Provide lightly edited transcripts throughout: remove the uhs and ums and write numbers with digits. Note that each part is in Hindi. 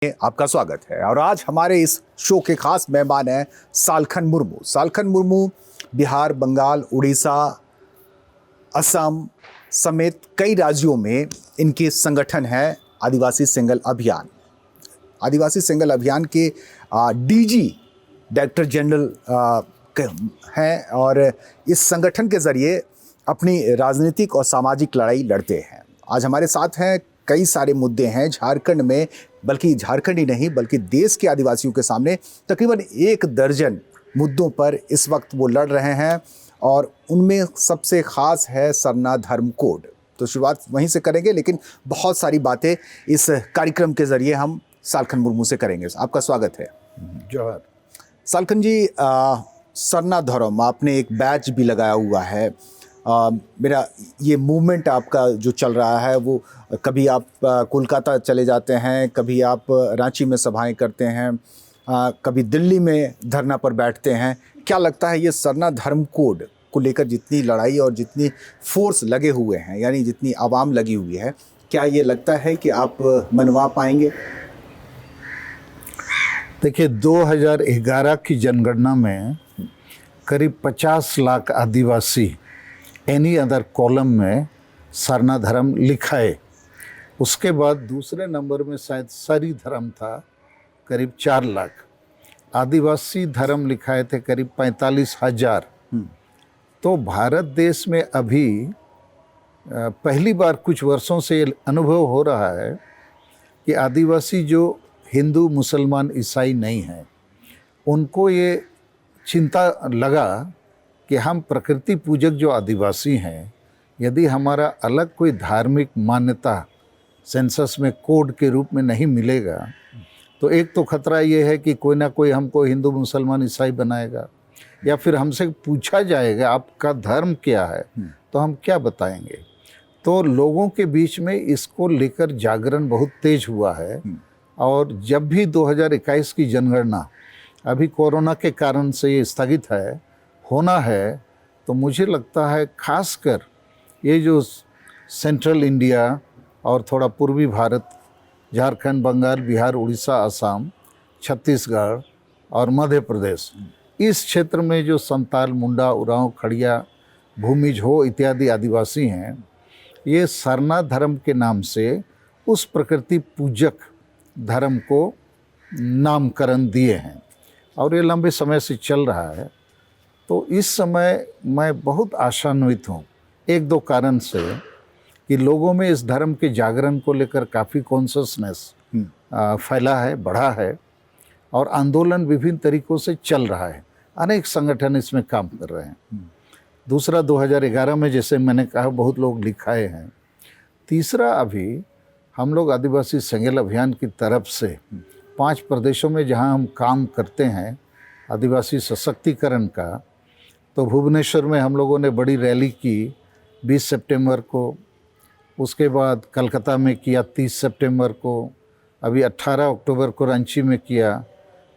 आपका स्वागत है और आज हमारे इस शो के खास मेहमान हैं सालखन मुर्मू। सालखन मुर्मू बिहार, बंगाल, उड़ीसा, असम समेत कई राज्यों में इनके संगठन है आदिवासी सिंगल अभियान। आदिवासी सिंगल अभियान के डीजी डायरेक्टर जनरल हैं और इस संगठन के ज़रिए अपनी राजनीतिक और सामाजिक लड़ाई लड़ते हैं। आज हमारे साथ हैं, कई सारे मुद्दे हैं झारखंड में, बल्कि झारखंड ही नहीं बल्कि देश के आदिवासियों के सामने तकरीबन 1 दर्जन मुद्दों पर इस वक्त वो लड़ रहे हैं और उनमें सबसे ख़ास है सरना धर्म कोड। तो शुरुआत वहीं से करेंगे, लेकिन बहुत सारी बातें इस कार्यक्रम के ज़रिए हम सालखन मुर्मू से करेंगे। आपका स्वागत है। जोहर। सालखन जी, सरना धर्म आपने एक बैच भी लगाया हुआ है। मेरा ये मूवमेंट आपका जो चल रहा है वो कभी आप कोलकाता चले जाते हैं, कभी आप रांची में सभाएं करते हैं, कभी दिल्ली में धरना पर बैठते हैं। क्या लगता है ये सरना धर्म कोड को लेकर जितनी लड़ाई और जितनी फोर्स लगे हुए हैं, यानी जितनी आवाम लगी हुई है, क्या ये लगता है कि आप मनवा पाएंगे? देखिए, 2011 की जनगणना में करीब 50 लाख आदिवासी एनी अदर कॉलम में सरना धर्म लिखा है। उसके बाद दूसरे नंबर में शायद सरी धर्म था, करीब 4 लाख। आदिवासी धर्म लिखाए थे करीब 45,000। तो भारत देश में अभी पहली बार कुछ वर्षों से ये अनुभव हो रहा है कि आदिवासी जो हिंदू, मुसलमान, ईसाई नहीं हैं, उनको ये चिंता लगा कि हम प्रकृति पूजक जो आदिवासी हैं, यदि हमारा अलग कोई धार्मिक मान्यता सेंसस में कोड के रूप में नहीं मिलेगा तो एक तो खतरा ये है कि कोई ना कोई हमको हिंदू, मुसलमान, ईसाई बनाएगा, या फिर हमसे पूछा जाएगा आपका धर्म क्या है, तो हम क्या बताएंगे। तो लोगों के बीच में इसको लेकर जागरण बहुत तेज हुआ है। और जब भी 2021 की जनगणना अभी कोरोना के कारण से ये स्थगित है, होना है, तो मुझे लगता है खासकर ये जो सेंट्रल इंडिया और थोड़ा पूर्वी भारत, झारखंड, बंगाल, बिहार, उड़ीसा, असम, छत्तीसगढ़ और मध्य प्रदेश, इस क्षेत्र में जो संताल, मुंडा, उरांव, खड़िया, भूमिज, हो इत्यादि आदिवासी हैं, ये सरना धर्म के नाम से उस प्रकृति पूजक धर्म को नामकरण दिए हैं और ये लंबे समय से चल रहा है। तो इस समय मैं बहुत आशान्वित हूँ 1-2 कारण से कि लोगों में इस धर्म के जागरण को लेकर काफ़ी कॉन्शसनेस फैला है, बढ़ा है और आंदोलन विभिन्न तरीक़ों से चल रहा है। अनेक संगठन इसमें काम कर रहे हैं। दूसरा, 2011 में जैसे मैंने कहा बहुत लोग लिखाए हैं। तीसरा, अभी हम लोग आदिवासी सिंगल अभियान की तरफ से 5 प्रदेशों में जहां हम काम करते हैं आदिवासी सशक्तिकरण का, तो भुवनेश्वर में हम लोगों ने बड़ी रैली की 20 सितंबर को, उसके बाद कलकत्ता में किया 30 सितंबर को, अभी 18 अक्टूबर को रांची में किया,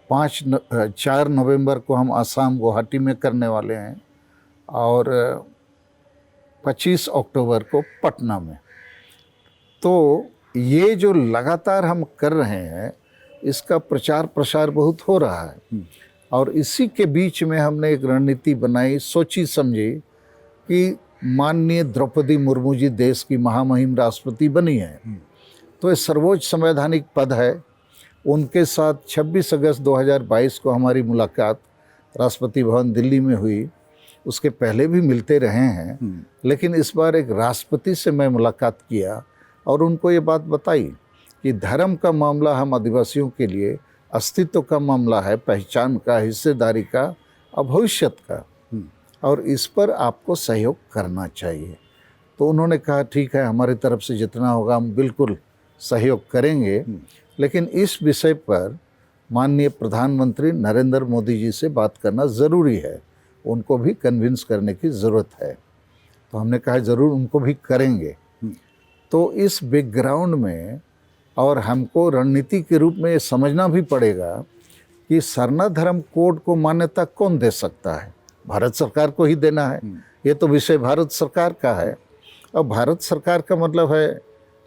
4 नवंबर को हम आसाम गुवाहाटी में करने वाले हैं और 25 अक्टूबर को पटना में। तो ये जो लगातार हम कर रहे हैं, इसका प्रचार प्रसार बहुत हो रहा है और इसी के बीच में हमने एक रणनीति बनाई, सोची समझी कि माननीय द्रौपदी मुर्मू जी देश की महामहिम राष्ट्रपति बनी है, तो ये सर्वोच्च संवैधानिक पद है। उनके साथ 26 अगस्त 2022 को हमारी मुलाकात राष्ट्रपति भवन दिल्ली में हुई। उसके पहले भी मिलते रहे हैं, लेकिन इस बार एक राष्ट्रपति से मैं मुलाकात किया और उनको ये बात बताई कि धर्म का मामला हम आदिवासियों के लिए अस्तित्व का मामला है, पहचान का, हिस्सेदारी का और भविष्य का, और इस पर आपको सहयोग करना चाहिए। तो उन्होंने कहा ठीक है, हमारी तरफ से जितना होगा हम बिल्कुल सहयोग करेंगे, लेकिन इस विषय पर माननीय प्रधानमंत्री नरेंद्र मोदी जी से बात करना ज़रूरी है, उनको भी कन्विंस करने की ज़रूरत है। तो हमने कहा ज़रूर उनको भी करेंगे। तो इस बैकग्राउंड में और हमको रणनीति के रूप में ये समझना भी पड़ेगा कि सरना धर्म कोड को मान्यता कौन दे सकता है। भारत सरकार को ही देना है, ये तो विषय भारत सरकार का है। अब भारत सरकार का मतलब है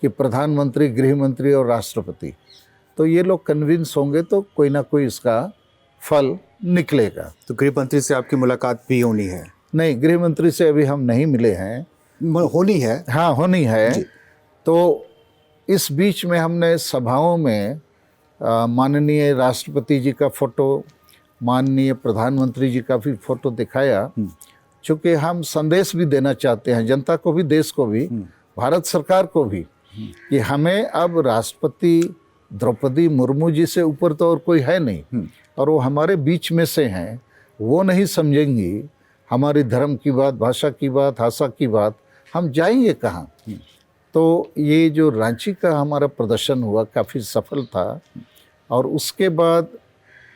कि प्रधानमंत्री, गृह मंत्री और राष्ट्रपति तो ये लोग कन्विंस होंगे तो कोई ना कोई इसका फल निकलेगा। तो गृह मंत्री से आपकी मुलाकात भी होनी है? नहीं, गृह मंत्री से अभी हम नहीं मिले हैं। होनी है? हाँ, होनी है जी। तो इस बीच में हमने सभाओं में माननीय राष्ट्रपति जी का फोटो, माननीय प्रधानमंत्री जी का भी फोटो दिखाया, चूँकि हम संदेश भी देना चाहते हैं जनता को भी, देश को भी, भारत सरकार को भी, कि हमें अब राष्ट्रपति द्रौपदी मुर्मू जी से ऊपर तो और कोई है नहीं, और वो हमारे बीच में से हैं। वो नहीं समझेंगी हमारी धर्म की बात, भाषा की बात, भाषा की बात, हम जाएंगे कहाँ। तो ये जो रांची का हमारा प्रदर्शन हुआ काफ़ी सफल था, और उसके बाद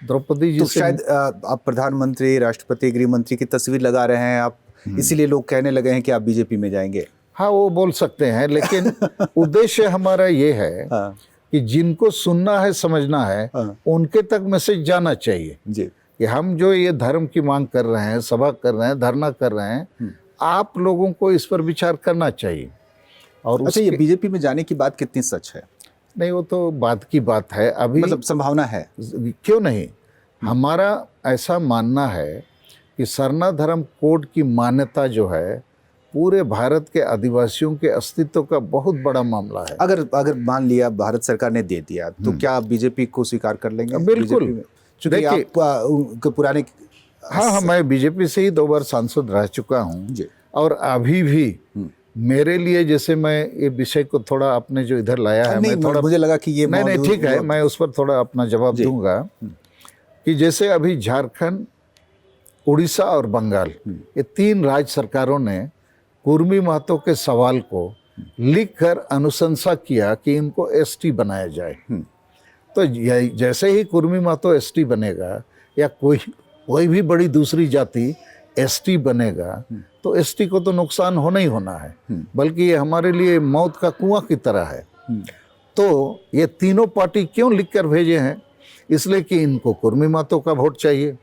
द्रौपदी जी तो से शायद आप प्रधानमंत्री, राष्ट्रपति, गृह मंत्री की तस्वीर लगा रहे हैं आप, इसीलिए लोग कहने लगे हैं कि आप बीजेपी में जाएंगे। हाँ, वो बोल सकते हैं, लेकिन उद्देश्य हमारा ये है हाँ। कि जिनको सुनना है, समझना है, हाँ। उनके तक मैसेज जाना चाहिए जी। कि हम जो ये धर्म की मांग कर रहे हैं, सभा कर रहे हैं, धरना कर रहे हैं, आप लोगों को इस पर विचार करना चाहिए। और अच्छा, ये बीजेपी में जाने की बात कितनी सच है? नहीं, वो तो बात की बात है, अभी मतलब संभावना है? क्यों नहीं। हमारा ऐसा मानना है कि सरना धर्म कोड की मान्यता जो है पूरे भारत के आदिवासियों के अस्तित्व का बहुत बड़ा मामला है। अगर मान लिया भारत सरकार ने दे दिया तो क्या आप बीजेपी को स्वीकार कर लेंगे? बिल्कुल। BJP में? चूंकि आप उनके पुराने हाँ, मैं बीजेपी से ही 2 बार सांसद रह चुका हूँ जी। और अभी भी मेरे लिए, जैसे मैं ये विषय को थोड़ा आपने जो इधर लाया है, नहीं, मैं थोड़ा, मुझे लगा कि ये नहीं ठीक है, मैं उस पर थोड़ा अपना जवाब दूंगा कि जैसे अभी झारखंड, उड़ीसा और बंगाल, ये 3 राज्य सरकारों ने कुर्मी महतो के सवाल को लिखकर अनुशंसा किया कि इनको एसटी बनाया जाए। तो जैसे ही कुर्मी महतो एसटी बनेगा या कोई भी बड़ी दूसरी जाति एसटी बनेगा, तो एसटी को तो नुकसान होना ही होना है, बल्कि ये हमारे लिए मौत का कुआं की तरह है। तो ये तीनों पार्टी क्यों लिखकर भेजे हैं? इसलिए कि इनको कुर्मी महतो का वोट चाहिए।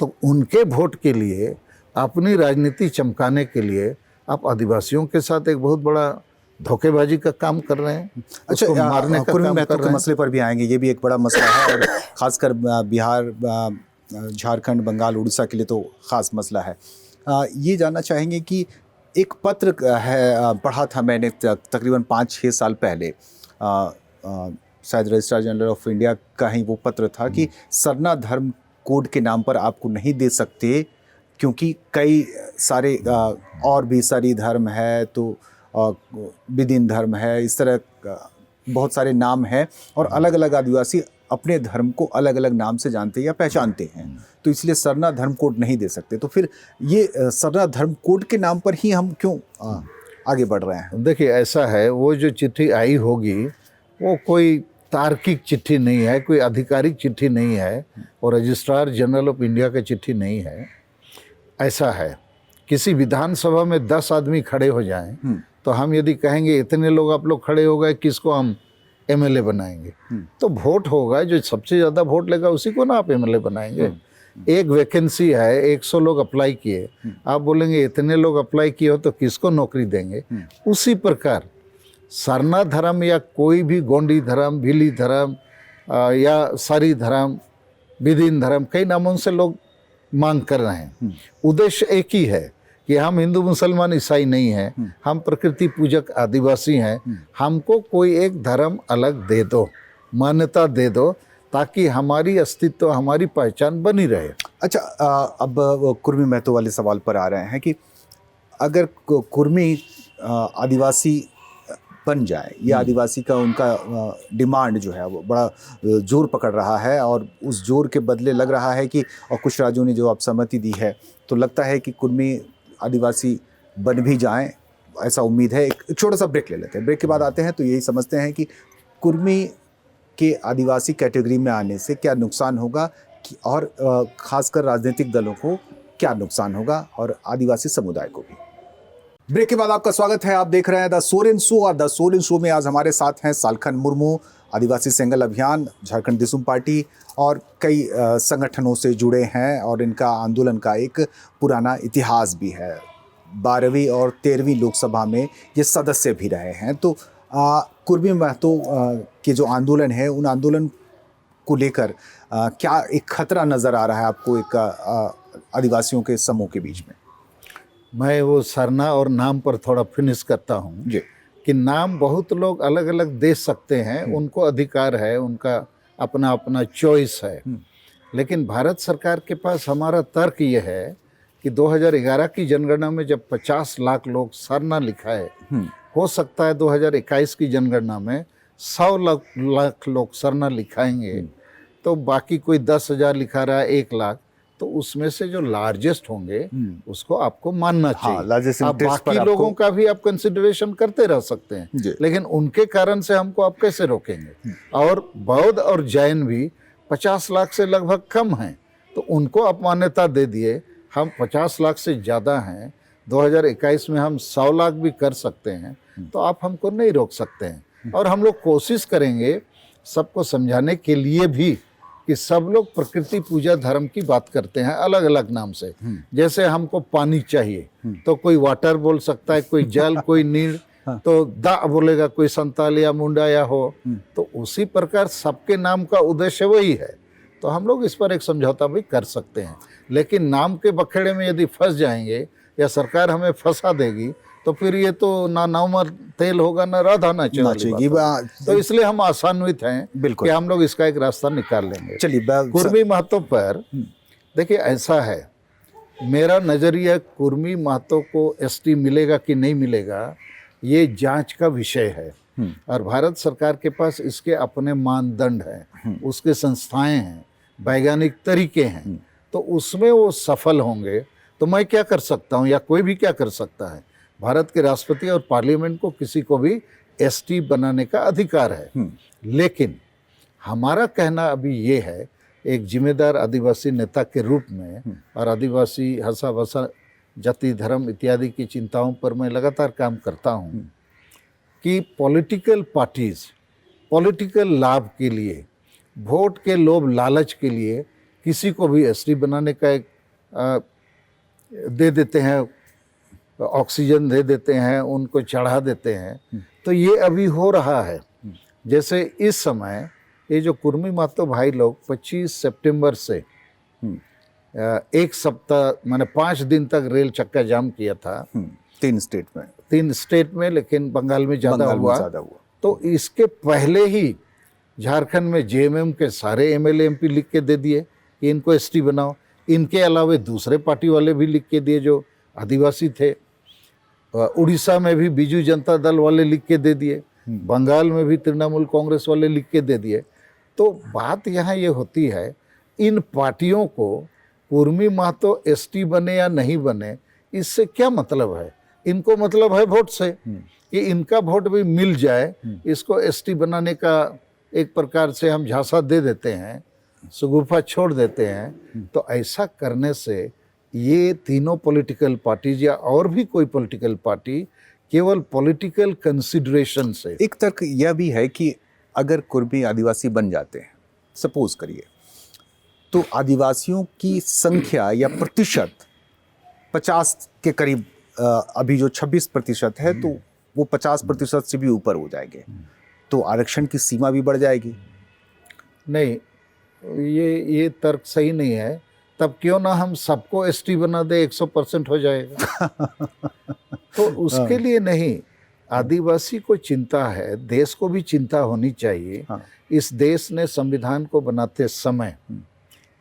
तो उनके वोट के लिए, अपनी राजनीति चमकाने के लिए आप आदिवासियों के साथ एक बहुत बड़ा धोखेबाजी का काम कर रहे हैं। अच्छा, मारने का कुर्मी काम महतो कर के रहे हैं। मसले पर भी आएंगे, ये भी एक बड़ा मसला है और खासकर बिहार, झारखंड, बंगाल, उड़ीसा के लिए तो खास मसला है। ये जानना चाहेंगे कि एक पत्र है, पढ़ा था मैंने तकरीबन 5-6 साल पहले, शायद रजिस्ट्रार जनरल ऑफ इंडिया का ही वो पत्र था कि सरना धर्म कोड के नाम पर आपको नहीं दे सकते क्योंकि कई सारे और भी सारी धर्म है, तो विदिन धर्म है, इस तरह बहुत सारे नाम हैं और अलग अलग आदिवासी अपने धर्म को अलग अलग नाम से जानते हैं या पहचानते हैं, तो इसलिए सरना धर्म कोड नहीं दे सकते। तो फिर ये सरना धर्म कोड के नाम पर ही हम क्यों आगे बढ़ रहे हैं? देखिए, ऐसा है, वो जो चिट्ठी आई होगी वो कोई तार्किक चिट्ठी नहीं है, कोई आधिकारिक चिट्ठी नहीं है, और रजिस्ट्रार जनरल ऑफ इंडिया की चिट्ठी नहीं है। ऐसा है, किसी विधानसभा में 10 आदमी खड़े हो जाएं तो हम यदि कहेंगे इतने लोग आप लोग खड़े हो गए, किसको हम एमएलए बनाएंगे? तो वोट होगा, जो सबसे ज़्यादा वोट लेगा उसी को ना आप एमएलए बनाएंगे। एक वैकेंसी है, 100 लोग अप्लाई किए, आप बोलेंगे इतने लोग अप्लाई किए हो तो किसको नौकरी देंगे? उसी प्रकार सरना धर्म या कोई भी गोंडी धर्म, भिली धर्म या सारी धर्म, विदिन धर्म, कई नामों से लोग मांग कर रहे हैं। उद्देश्य एक ही है कि हम हिंदू, मुसलमान, ईसाई नहीं हैं, हम प्रकृति पूजक आदिवासी हैं, हमको कोई एक धर्म अलग दे दो, मान्यता दे दो, ताकि हमारी अस्तित्व, हमारी पहचान बनी रहे। अच्छा, अब कुर्मी महतो वाले सवाल पर आ रहे हैं कि अगर कुर्मी आदिवासी बन जाए, ये आदिवासी का उनका डिमांड जो है वो बड़ा जोर पकड़ रहा है और उस जोर के बदले लग रहा है कि, और कुछ राज्यों ने जो अब सहमति दी है, तो लगता है कि कुर्मी आदिवासी बन भी जाएं, ऐसा उम्मीद है। एक छोटा सा ब्रेक ले लेते हैं, ब्रेक के बाद आते हैं। तो यही समझते हैं कि कुर्मी के आदिवासी कैटेगरी में आने से क्या नुकसान होगा और ख़ासकर राजनीतिक दलों को क्या नुकसान होगा और आदिवासी समुदाय को भी। ब्रेक के बाद आपका स्वागत है, आप देख रहे हैं द सोरेन शो, और द सोरेन शो में आज हमारे साथ हैं सालखन मुर्मू, आदिवासी सेंगल अभियान, झारखंड दिसुम पार्टी और कई संगठनों से जुड़े हैं और इनका आंदोलन का एक पुराना इतिहास भी है। 12वीं और 13वीं लोकसभा में ये सदस्य भी रहे हैं। तो कुर्मी महतो के जो आंदोलन है, उन आंदोलन को लेकर क्या एक खतरा नजर आ रहा है आपको एक आदिवासियों के समूह के बीच में? मैं वो सरना और नाम पर थोड़ा फिनिश करता हूँ जी। कि नाम बहुत लोग अलग अलग दे सकते हैं, उनको अधिकार है, उनका अपना अपना चॉइस है। लेकिन भारत सरकार के पास हमारा तर्क ये है कि 2011 की जनगणना में जब 50 लाख लोग सरना लिखाए, हो सकता है 2021 की जनगणना में 100 लाख लोग सरना लिखाएंगे, तो बाकी कोई 10,000 लिखा रहा है, 1 लाख, तो उसमें से जो लार्जेस्ट होंगे उसको आपको मानना चाहिए। largest आप interest पर बाकी आपको- लोगों का भी आप कंसिडरेशन करते रह सकते जी। हैं, लेकिन उनके कारण से हमको आप कैसे रोकेंगे? और बौद्ध और जैन भी 50 लाख से लगभग कम हैं, तो उनको आप मान्यता दे दिए। हम 50 लाख से ज़्यादा हैं, 2021 में हम 100 लाख भी कर सकते हैं, तो आप हमको नहीं रोक सकते हैं। और हम लोग कोशिश करेंगे सबको समझाने के लिए भी कि सब लोग प्रकृति पूजा धर्म की बात करते हैं अलग अलग नाम से। जैसे हमको पानी चाहिए तो कोई वाटर बोल सकता है, कोई जल, कोई नीर, तो दा बोलेगा कोई संताल या मुंडा या हो। तो उसी प्रकार सबके नाम का उद्देश्य वही है, तो हम लोग इस पर एक समझौता भी कर सकते हैं। लेकिन नाम के बखेड़े में यदि फंस जाएंगे या सरकार हमें फंसा देगी, तो फिर ये तो ना नाव तेल होगा ना राधा नाचे वाली बात होगी। तो इसलिए हम आशान्वित हैं बिल्कुल। कि हम लोग इसका एक रास्ता निकाल लेंगे। चलिए कुर्मी महतो पर देखिए, ऐसा है, मेरा नजरिया कुर्मी महतो को एसटी मिलेगा कि नहीं मिलेगा, ये जांच का विषय है। और भारत सरकार के पास इसके अपने मानदंड हैं, उसके संस्थाएं हैं, वैज्ञानिक तरीके हैं, तो उसमें वो सफल होंगे। तो मैं क्या कर सकता हूँ या कोई भी क्या कर सकता है? भारत के राष्ट्रपति और पार्लियामेंट को किसी को भी एसटी बनाने का अधिकार है। लेकिन हमारा कहना अभी ये है, एक जिम्मेदार आदिवासी नेता के रूप में, और आदिवासी हंसा भसा जाति धर्म इत्यादि की चिंताओं पर मैं लगातार काम करता हूँ, कि पॉलिटिकल पार्टीज पॉलिटिकल लाभ के लिए, वोट के लोभ लालच के लिए किसी को भी एसटी बनाने का एक दे देते हैं, ऑक्सीजन दे देते हैं, उनको चढ़ा देते हैं। तो ये अभी हो रहा है। जैसे इस समय ये जो कुर्मी महतो भाई लोग 25 सितंबर से एक सप्ताह माने 5 दिन तक रेल चक्का जाम किया था 3 स्टेट में, 3 स्टेट में, लेकिन बंगाल में ज़्यादा हुआ। तो इसके पहले ही झारखंड में जेएमएम के सारे एमएलए एमपी लिख के दे दिए कि इनको एसटी बनाओ। इनके अलावे दूसरे पार्टी वाले भी लिख के दिए जो आदिवासी थे। उड़ीसा में भी बीजू जनता दल वाले लिख के दे दिए, बंगाल में भी तृणमूल कांग्रेस वाले लिख के दे दिए। तो बात यहाँ ये होती है, इन पार्टियों को कुर्मी महतो एसटी बने या नहीं बने, इससे क्या मतलब है? इनको मतलब है वोट से, कि इनका वोट भी मिल जाए, इसको एसटी बनाने का एक प्रकार से हम झांसा दे देते हैं, शगुफा छोड़ देते हैं। तो ऐसा करने से ये तीनों पॉलिटिकल पार्टीज या और भी कोई पॉलिटिकल पार्टी केवल पॉलिटिकल कंसिडरेशन से, एक तर्क यह भी है कि अगर कुर्मी आदिवासी बन जाते हैं, सपोज करिए, तो आदिवासियों की संख्या या प्रतिशत 50 के करीब, अभी जो 26% है, तो वो 50% से भी ऊपर हो जाएंगे, तो आरक्षण की सीमा भी बढ़ जाएगी। नहीं, ये तर्क सही नहीं है। तब क्यों ना हम सबको एसटी बना दे, 100% हो जाएगा। तो उसके लिए नहीं, आदिवासी को चिंता है, देश को भी चिंता होनी चाहिए। इस देश ने संविधान को बनाते समय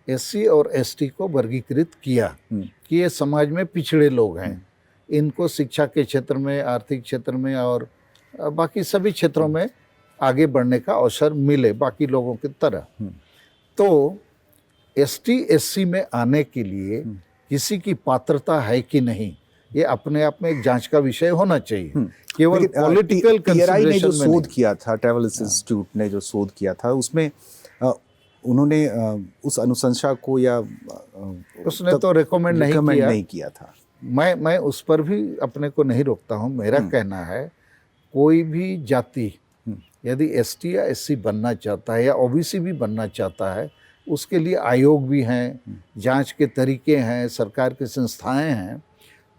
एससी और एसटी को वर्गीकृत किया कि ये समाज में पिछड़े लोग हैं, इनको शिक्षा के क्षेत्र में, आर्थिक क्षेत्र में और बाकी सभी क्षेत्रों में आगे बढ़ने का अवसर मिले बाकी लोगों की तरह। तो एसटी एससी में आने के लिए किसी की पात्रता है कि नहीं, ये अपने आप में एक जांच का विषय होना चाहिए। केवल पॉलिटिकल कंसिडरेशन ने जो में शोध किया था, ट्रैवल इंस्टीट्यूट ने जो शोध किया था, उसमें उन्होंने उस अनुशंसा को या उसने तो रिकमेंड नहीं किया था। मैं उस पर भी अपने को नहीं रोकता हूँ। मेरा कहना है, कोई भी जाति यदि एसटी या एससी बनना चाहता है या ओबीसी भी बनना चाहता है, उसके लिए आयोग भी हैं, जांच के तरीके हैं, सरकार की संस्थाएं हैं।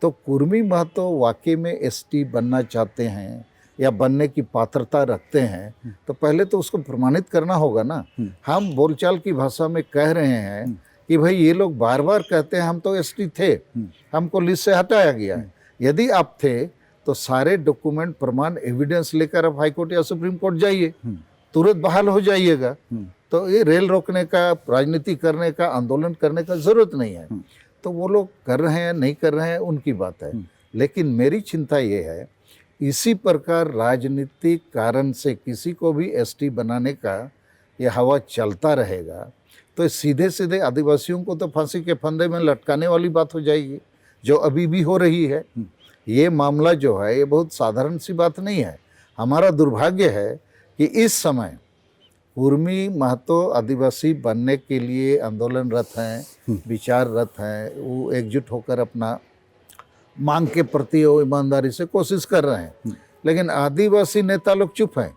तो कुर्मी महतो वाकई में एसटी बनना चाहते हैं, या बनने की पात्रता रखते हैं तो पहले तो उसको प्रमाणित करना होगा ना। हम बोलचाल की भाषा में कह रहे हैं कि भाई ये लोग बार बार कहते हैं हम तो एसटी थे, हमको लिस्ट से हटाया गया है। यदि आप थे तो सारे डॉक्यूमेंट, प्रमाण, एविडेंस लेकर आप हाई कोर्ट या सुप्रीम कोर्ट जाइए, तुरंत बहाल हो जाइएगा। तो ये रेल रोकने का, राजनीति करने का, आंदोलन करने का जरूरत नहीं है। तो वो लोग कर रहे हैं नहीं कर रहे हैं उनकी बात है, लेकिन मेरी चिंता ये है इसी प्रकार राजनीतिक कारण से किसी को भी एसटी बनाने का ये हवा चलता रहेगा तो सीधे सीधे आदिवासियों को तो फांसी के फंदे में लटकाने वाली बात हो जाएगी, जो अभी भी हो रही है। ये मामला जो है ये बहुत साधारण सी बात नहीं है। हमारा दुर्भाग्य है कि इस समय कुर्मी महतो आदिवासी बनने के लिए आंदोलनरत हैं, विचाररत हैं, वो एकजुट होकर अपना मांग के प्रति वो ईमानदारी से कोशिश कर रहे हैं, लेकिन आदिवासी नेता लोग चुप हैं।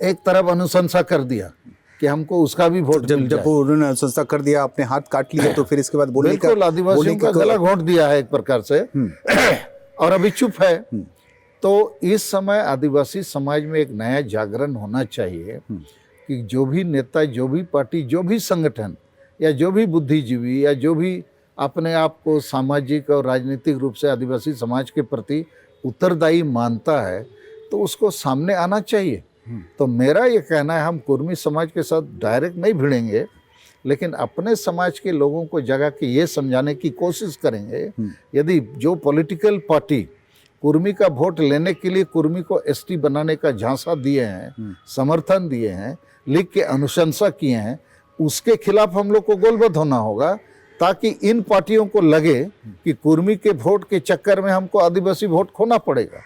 एक तरफ अनुशंसा कर दिया कि हमको उसका भी वोट मिल जाए। जब उन्होंने अनुशंसा कर दिया, अपने हाथ काट लिए, तो फिर इसके बाद बोलने का, बिल्कुल आदिवासियों का गला घोंट दिया है एक प्रकार से और अभी चुप है। तो इस समय आदिवासी समाज में एक नया जागरण होना चाहिए कि जो भी नेता, जो भी पार्टी, जो भी संगठन या जो भी बुद्धिजीवी या जो भी अपने आप को सामाजिक और राजनीतिक रूप से आदिवासी समाज के प्रति उत्तरदायी मानता है तो उसको सामने आना चाहिए। तो मेरा ये कहना है हम कुर्मी समाज के साथ डायरेक्ट नहीं भिड़ेंगे, लेकिन अपने समाज के लोगों को जगा के ये समझाने की कोशिश करेंगे। यदि जो पॉलिटिकल पार्टी कुर्मी का वोट लेने के लिए कुर्मी को एसटी बनाने का झांसा दिए हैं, समर्थन दिए हैं, लिख के अनुशंसा किए हैं, उसके खिलाफ हम लोग को गोलबद्ध होना होगा ताकि इन पार्टियों को लगे कि कुर्मी के वोट के चक्कर में हमको आदिवासी वोट खोना पड़ेगा।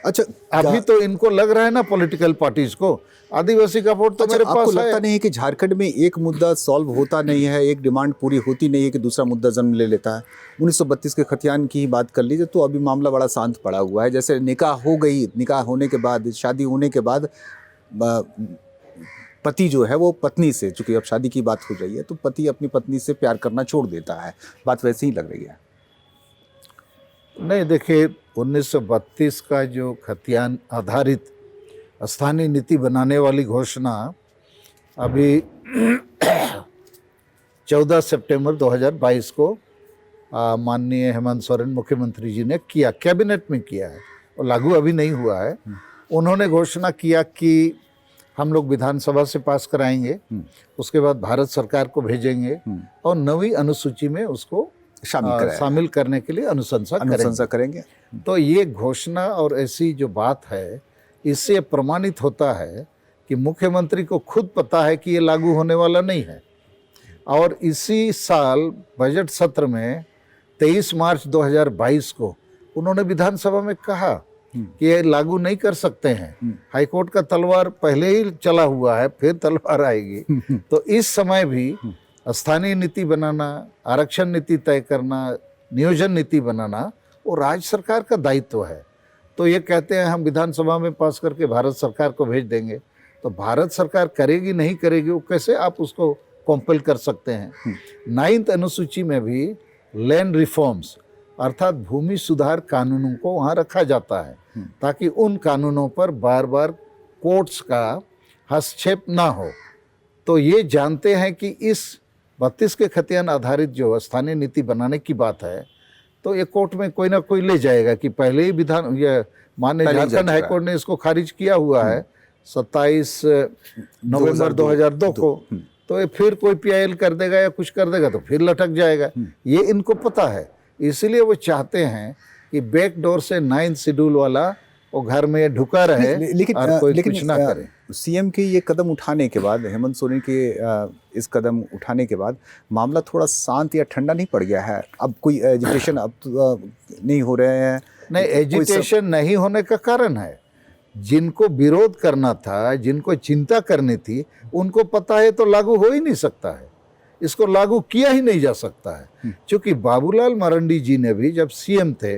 अच्छा, अभी तो इनको लग रहा है ना पॉलिटिकल पार्टीज को आदिवासी का वोट तो मेरे आपको पास लगता है। नहीं है कि झारखंड में एक मुद्दा सॉल्व होता नहीं है, एक डिमांड पूरी होती नहीं है कि दूसरा मुद्दा जन्म ले लेता है? 1932 के खतियान की ही बात कर लीजिए तो अभी मामला बड़ा शांत पड़ा हुआ है। जैसे निकाह हो गई, निकाह होने के बाद, शादी होने के बाद पति जो है वो पत्नी से, चूंकि अब शादी की बात हो रही है, तो पति अपनी पत्नी से प्यार करना छोड़ देता है। बात वैसे ही लग रही है। नहीं, देखिए 1932 का जो खतियान आधारित स्थानीय नीति बनाने वाली घोषणा अभी 14 सितंबर 2022 को माननीय हेमंत सोरेन मुख्यमंत्री जी ने किया, कैबिनेट में किया है और लागू अभी नहीं हुआ है। उन्होंने घोषणा किया कि हम लोग विधानसभा से पास कराएंगे, उसके बाद भारत सरकार को भेजेंगे और नवी अनुसूची में उसको शामिल करने के लिए अनुशंसा करेंगे। तो ये घोषणा और ऐसी जो बात है, इससे प्रमाणित होता है कि मुख्यमंत्री को खुद पता है कि ये लागू होने वाला नहीं है। और इसी साल बजट सत्र में 23 मार्च 2022 को उन्होंने विधानसभा में कहा कि ये लागू नहीं कर सकते हैं। हाईकोर्ट का तलवार पहले ही चला हुआ है, फिर तलवार आएगी। तो इस समय भी स्थानीय नीति बनाना, आरक्षण नीति तय करना, नियोजन नीति बनाना वो राज्य सरकार का दायित्व है। तो ये कहते हैं हम विधानसभा में पास करके भारत सरकार को भेज देंगे, तो भारत सरकार करेगी नहीं करेगी वो कैसे आप उसको कॉम्पेल कर सकते हैं। 9th अनुसूची में भी लैंड रिफॉर्म्स अर्थात भूमि सुधार कानूनों को वहाँ रखा जाता है ताकि उन कानूनों पर बार बार कोर्ट्स का हस्तक्षेप ना हो। तो ये जानते हैं कि इस 32 के खतियान आधारित जो स्थानीय नीति बनाने की बात है, तो ये कोर्ट में कोई ना कोई ले जाएगा कि पहले ही ये माननीय झारखंड हाईकोर्ट ने इसको खारिज किया हुआ है 27 नवंबर 2002 को। तो ये फिर कोई पीआईएल कर देगा या कुछ कर देगा तो फिर लटक जाएगा, ये इनको पता है। इसलिए वो चाहते हैं कि बैकडोर से 9th शेड्यूल वाला वो घर में ढुका रहे, और कोई कुछ ना करे। सीएम के ये कदम उठाने के बाद, हेमंत सोरेन के इस कदम उठाने के बाद मामला थोड़ा शांत या ठंडा नहीं पड़ गया है? अब कोई एजिटेशन अब नहीं हो रहे हैं? नहीं, एजिटेशन नहीं होने का कारण है जिनको विरोध करना था, जिनको चिंता करनी थी, उनको पता है तो लागू हो ही नहीं सकता है, इसको लागू किया ही नहीं जा सकता है। क्योंकि बाबूलाल मरांडी जी ने भी जब सीएम थे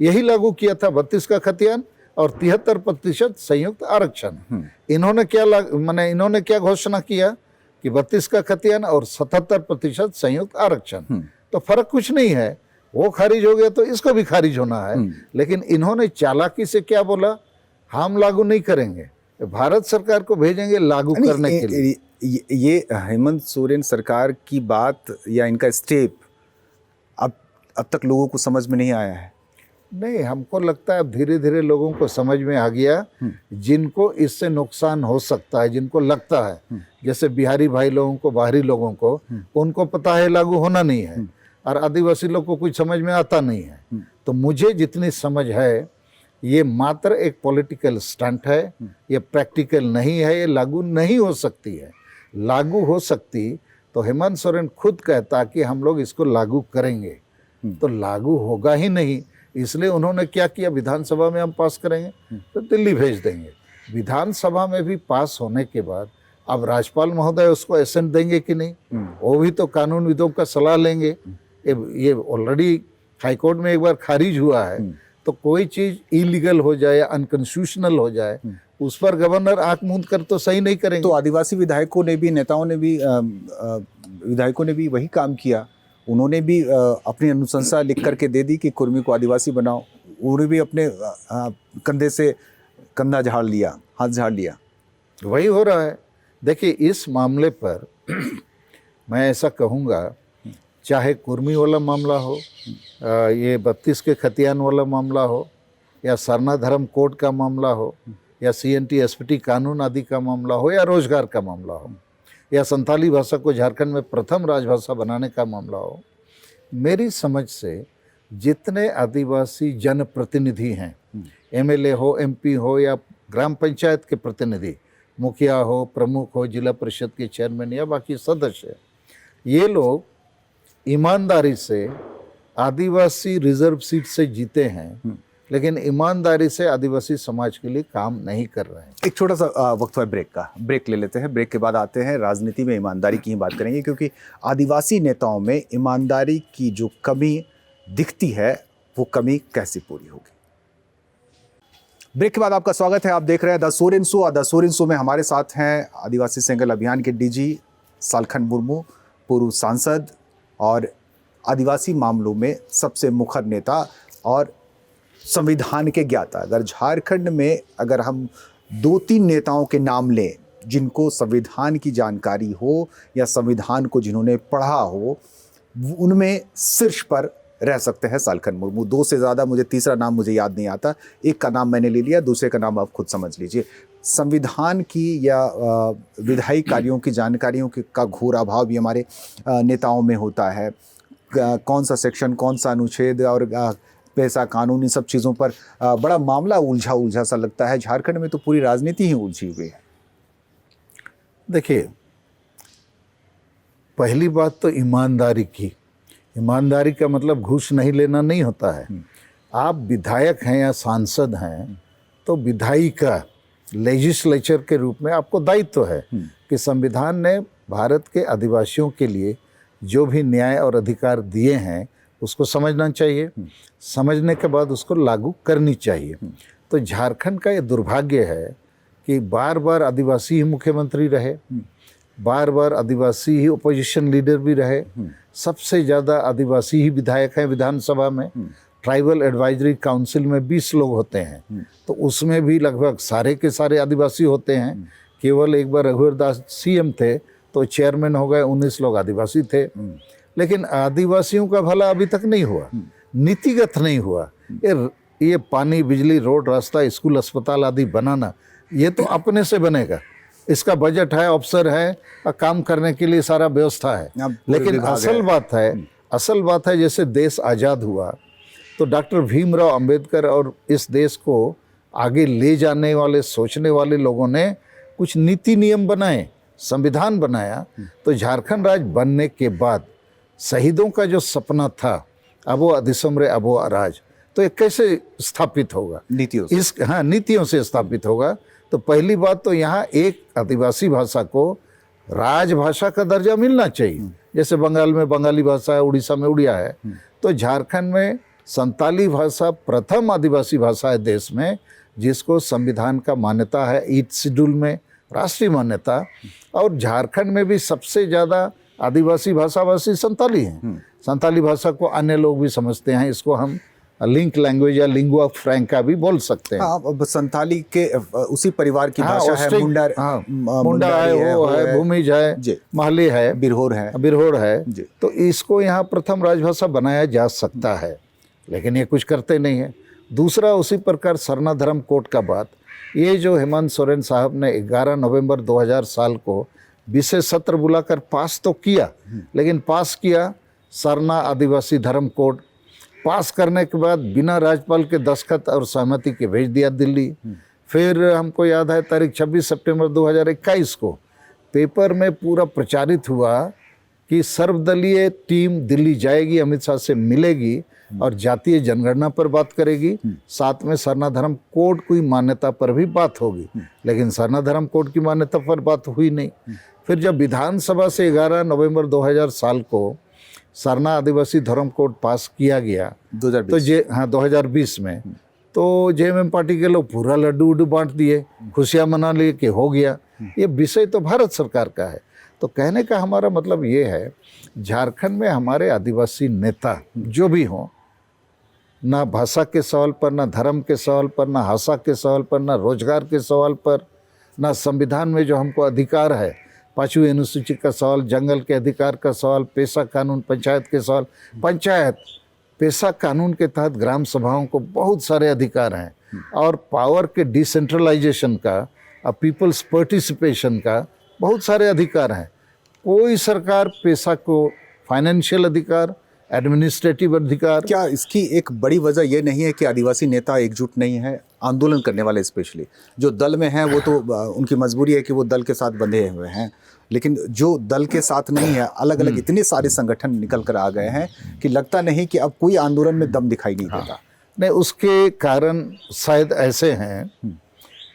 यही लागू किया था 32 का खतियान और 73% संयुक्त आरक्षण। इन्होंने क्या घोषणा किया कि 32 का खतियान और 77% संयुक्त आरक्षण। तो फर्क कुछ नहीं है। वो खारिज हो गया तो इसको भी खारिज होना है। लेकिन इन्होंने चालाकी से क्या बोला, हम लागू नहीं करेंगे, भारत सरकार को भेजेंगे लागू करने के लिए। ये हेमंत सोरेन सरकार की बात या इनका स्टेप अब तक लोगों को समझ में नहीं आया है। नहीं, हमको लगता है अब धीरे धीरे लोगों को समझ में आ गया, जिनको इससे नुकसान हो सकता है, जिनको लगता है, जैसे बिहारी भाई लोगों को, बाहरी लोगों को, उनको पता है लागू होना नहीं है, और आदिवासी लोग को कुछ समझ में आता नहीं है। तो मुझे जितनी समझ है, ये मात्र एक पॉलिटिकल स्टंट है, ये प्रैक्टिकल नहीं है, ये लागू नहीं हो सकती है। लागू हो सकती तो हेमंत सोरेन खुद कहता कि हम लोग इसको लागू करेंगे, तो लागू होगा ही नहीं। इसलिए उन्होंने क्या किया, विधानसभा में हम पास करेंगे तो दिल्ली भेज देंगे। विधानसभा में भी पास होने के बाद अब राज्यपाल महोदय उसको एसेंट देंगे कि नहीं, वो भी तो कानूनविदों का सलाह लेंगे। ये ऑलरेडी हाईकोर्ट में एक बार खारिज हुआ है, तो कोई चीज़ इलीगल हो जाए या अनकॉन्स्टिट्यूशनल हो जाए, उस पर गवर्नर आंख मूंद कर तो सही नहीं करेंगे। तो आदिवासी विधायकों ने भी, नेताओं ने भी, विधायकों ने भी वही काम किया। उन्होंने भी अपनी अनुशंसा लिख करके दे दी कि कुर्मी को आदिवासी बनाओ। उन्होंने भी अपने कंधे से कंधा झाड़ लिया, हाथ झाड़ लिया। वही हो रहा है। देखिए, इस मामले पर मैं ऐसा कहूँगा, चाहे कुर्मी वाला मामला हो, ये 32 के खतियान वाला मामला हो, या सरना धर्म कोड का मामला हो, या CNT SPT कानून आदि का मामला हो, या रोजगार का मामला हो, या संथाली भाषा को झारखंड में प्रथम राजभाषा बनाने का मामला हो, मेरी समझ से जितने आदिवासी जनप्रतिनिधि हैं, MLA हो, MP हो, या ग्राम पंचायत के प्रतिनिधि, मुखिया हो, प्रमुख हो, जिला परिषद के चेयरमैन या बाकी सदस्य, ये लोग ईमानदारी से आदिवासी रिजर्व सीट से जीते हैं, लेकिन ईमानदारी से आदिवासी समाज के लिए काम नहीं कर रहे हैं। एक छोटा सा वक्त है ब्रेक का, ब्रेक ले लेते हैं। ब्रेक के बाद आते हैं, राजनीति में ईमानदारी की ही बात करेंगे, क्योंकि आदिवासी नेताओं में ईमानदारी की जो कमी दिखती है, वो कमी कैसे पूरी होगी। ब्रेक के बाद आपका स्वागत है। आप देख रहे हैं the Soren show. The Soren show में हमारे साथ हैं आदिवासी सेंगल अभियान के DG सालखन मुर्मू, पूर्व सांसद और आदिवासी मामलों में सबसे मुखर नेता और संविधान के ज्ञाता। अगर झारखंड में अगर हम 2-3 नेताओं के नाम लें जिनको संविधान की जानकारी हो या संविधान को जिन्होंने पढ़ा हो, उनमें शीर्ष पर रह सकते हैं सालखन मुर्मू। 2 से ज़्यादा, मुझे तीसरा नाम मुझे याद नहीं आता। एक का नाम मैंने ले लिया, दूसरे का नाम आप खुद समझ लीजिए। संविधान की या विधायी कार्यों की जानकारियों का घोर अभाव भी हमारे नेताओं में होता है। कौन सा सेक्शन, कौन सा अनुच्छेद और पैसा कानून, इन सब चीज़ों पर बड़ा मामला उलझा सा लगता है। झारखंड में तो पूरी राजनीति ही उलझी हुई है। देखिए, पहली बात तो ईमानदारी की। ईमानदारी का मतलब घूस नहीं लेना नहीं होता है। आप विधायक हैं या सांसद हैं, तो विधायिका लेजिस्लेचर के रूप में आपको दायित्व है कि संविधान ने भारत के आदिवासियों के लिए जो भी न्याय और अधिकार दिए हैं उसको समझना चाहिए, समझने के बाद उसको लागू करनी चाहिए। तो झारखंड का ये दुर्भाग्य है कि बार बार आदिवासी ही मुख्यमंत्री रहे, बार बार आदिवासी ही ओपोजिशन लीडर भी रहे, सबसे ज़्यादा आदिवासी ही विधायक हैं विधानसभा में। ट्राइबल एडवाइजरी काउंसिल में 20 लोग होते हैं, तो उसमें भी लगभग सारे के सारे आदिवासी होते हैं। केवल एक बार रघुवर दास CM थे तो चेयरमैन हो गए, 19 लोग आदिवासी थे। लेकिन आदिवासियों का भला अभी तक नहीं हुआ, नीतिगत नहीं हुआ। ये पानी, बिजली, रोड, रास्ता, स्कूल, अस्पताल आदि बनाना, ये तो अपने से बनेगा। इसका बजट है, अफसर है, काम करने के लिए सारा व्यवस्था है। लेकिन असल बात है जैसे देश आज़ाद हुआ तो डॉक्टर भीमराव अंबेडकर और इस देश को आगे ले जाने वाले, सोचने वाले लोगों ने कुछ नीति नियम बनाए, संविधान बनाया। तो झारखंड राज्य बनने के बाद शहीदों का जो सपना था, अबो अधिसमरे अबो अराज, तो ये कैसे स्थापित होगा? नीतियों से स्थापित होगा। तो पहली बात तो यहाँ एक आदिवासी भाषा को राजभाषा का दर्जा मिलना चाहिए। जैसे बंगाल में बंगाली भाषा है, उड़ीसा में उड़िया है, तो झारखंड में संताली भाषा प्रथम आदिवासी भाषा है देश में, जिसको संविधान का मान्यता है, 8th शेड्यूल में राष्ट्रीय मान्यता। और झारखंड में भी सबसे ज़्यादा आदिवासी भाषाभाषी संताली हैं। संताली भाषा को अन्य लोग भी समझते हैं, इसको हम लिंक लैंग्वेज या लिंगुआ फ्रैंका भी बोल सकते हैं। हाँ, अब संताली के उसी परिवार की भाषा है। मुंडा, मुंडा है, वो है, भूमिज है, महली है, बिरहोर है जी। तो इसको यहाँ प्रथम राजभाषा बनाया जा सकता है, लेकिन ये कुछ करते नहीं है। दूसरा, उसी प्रकार सरना धर्म कोड का बात, ये जो हेमंत सोरेन साहब ने 11 नवंबर 2000 साल को विशेष सत्र बुलाकर पास तो किया, लेकिन पास किया सरना आदिवासी धर्म कोड, पास करने के बाद बिना राज्यपाल के दस्तखत और सहमति के भेज दिया दिल्ली। फिर हमको याद है तारीख 26 सितंबर 2021 को पेपर में पूरा प्रचारित हुआ कि सर्वदलीय टीम दिल्ली जाएगी, अमित शाह से मिलेगी और जातीय जनगणना पर बात करेगी, साथ में सरना धर्म कोड की मान्यता पर भी बात होगी। लेकिन सरना धर्म कोड की मान्यता पर बात हुई नहीं। फिर जब विधानसभा से 11 नवंबर 2000 साल को सरना आदिवासी धर्म कोड पास किया गया 2020 तो 2020 में, तो जेएमएम पार्टी के लोग पूरा लड्डू उड्डू बांट दिए, खुशियाँ मना लिए कि हो गया। ये विषय तो भारत सरकार का है। तो कहने का हमारा मतलब ये है, झारखंड में हमारे आदिवासी नेता जो भी हों, ना भाषा के सवाल पर, ना धर्म के सवाल पर, ना भाषा के सवाल पर, ना रोजगार के सवाल पर, ना संविधान में जो हमको अधिकार है 5वीं अनुसूची का सवाल, जंगल के अधिकार का सवाल, पेशा कानून, पंचायत के सवाल। पंचायत पेशा कानून के तहत ग्राम सभाओं को बहुत सारे अधिकार हैं और पावर के डिसेंट्रलाइजेशन का, पीपल्स पार्टिसिपेशन का बहुत सारे अधिकार हैं। कोई सरकार पेशा को फाइनेंशियल अधिकार, एडमिनिस्ट्रेटिव अधिकार। क्या इसकी एक बड़ी वजह यह नहीं है कि आदिवासी नेता एकजुट नहीं है? आंदोलन करने वाले स्पेशली जो दल में हैं, वो तो उनकी मजबूरी है कि वो दल के साथ बंधे हुए हैं, लेकिन जो दल के साथ नहीं है, अलग अलग इतने सारे संगठन निकल कर आ गए हैं कि लगता नहीं कि अब कोई आंदोलन में दम दिखाई नहीं देता। नहीं, उसके कारण शायद ऐसे हैं,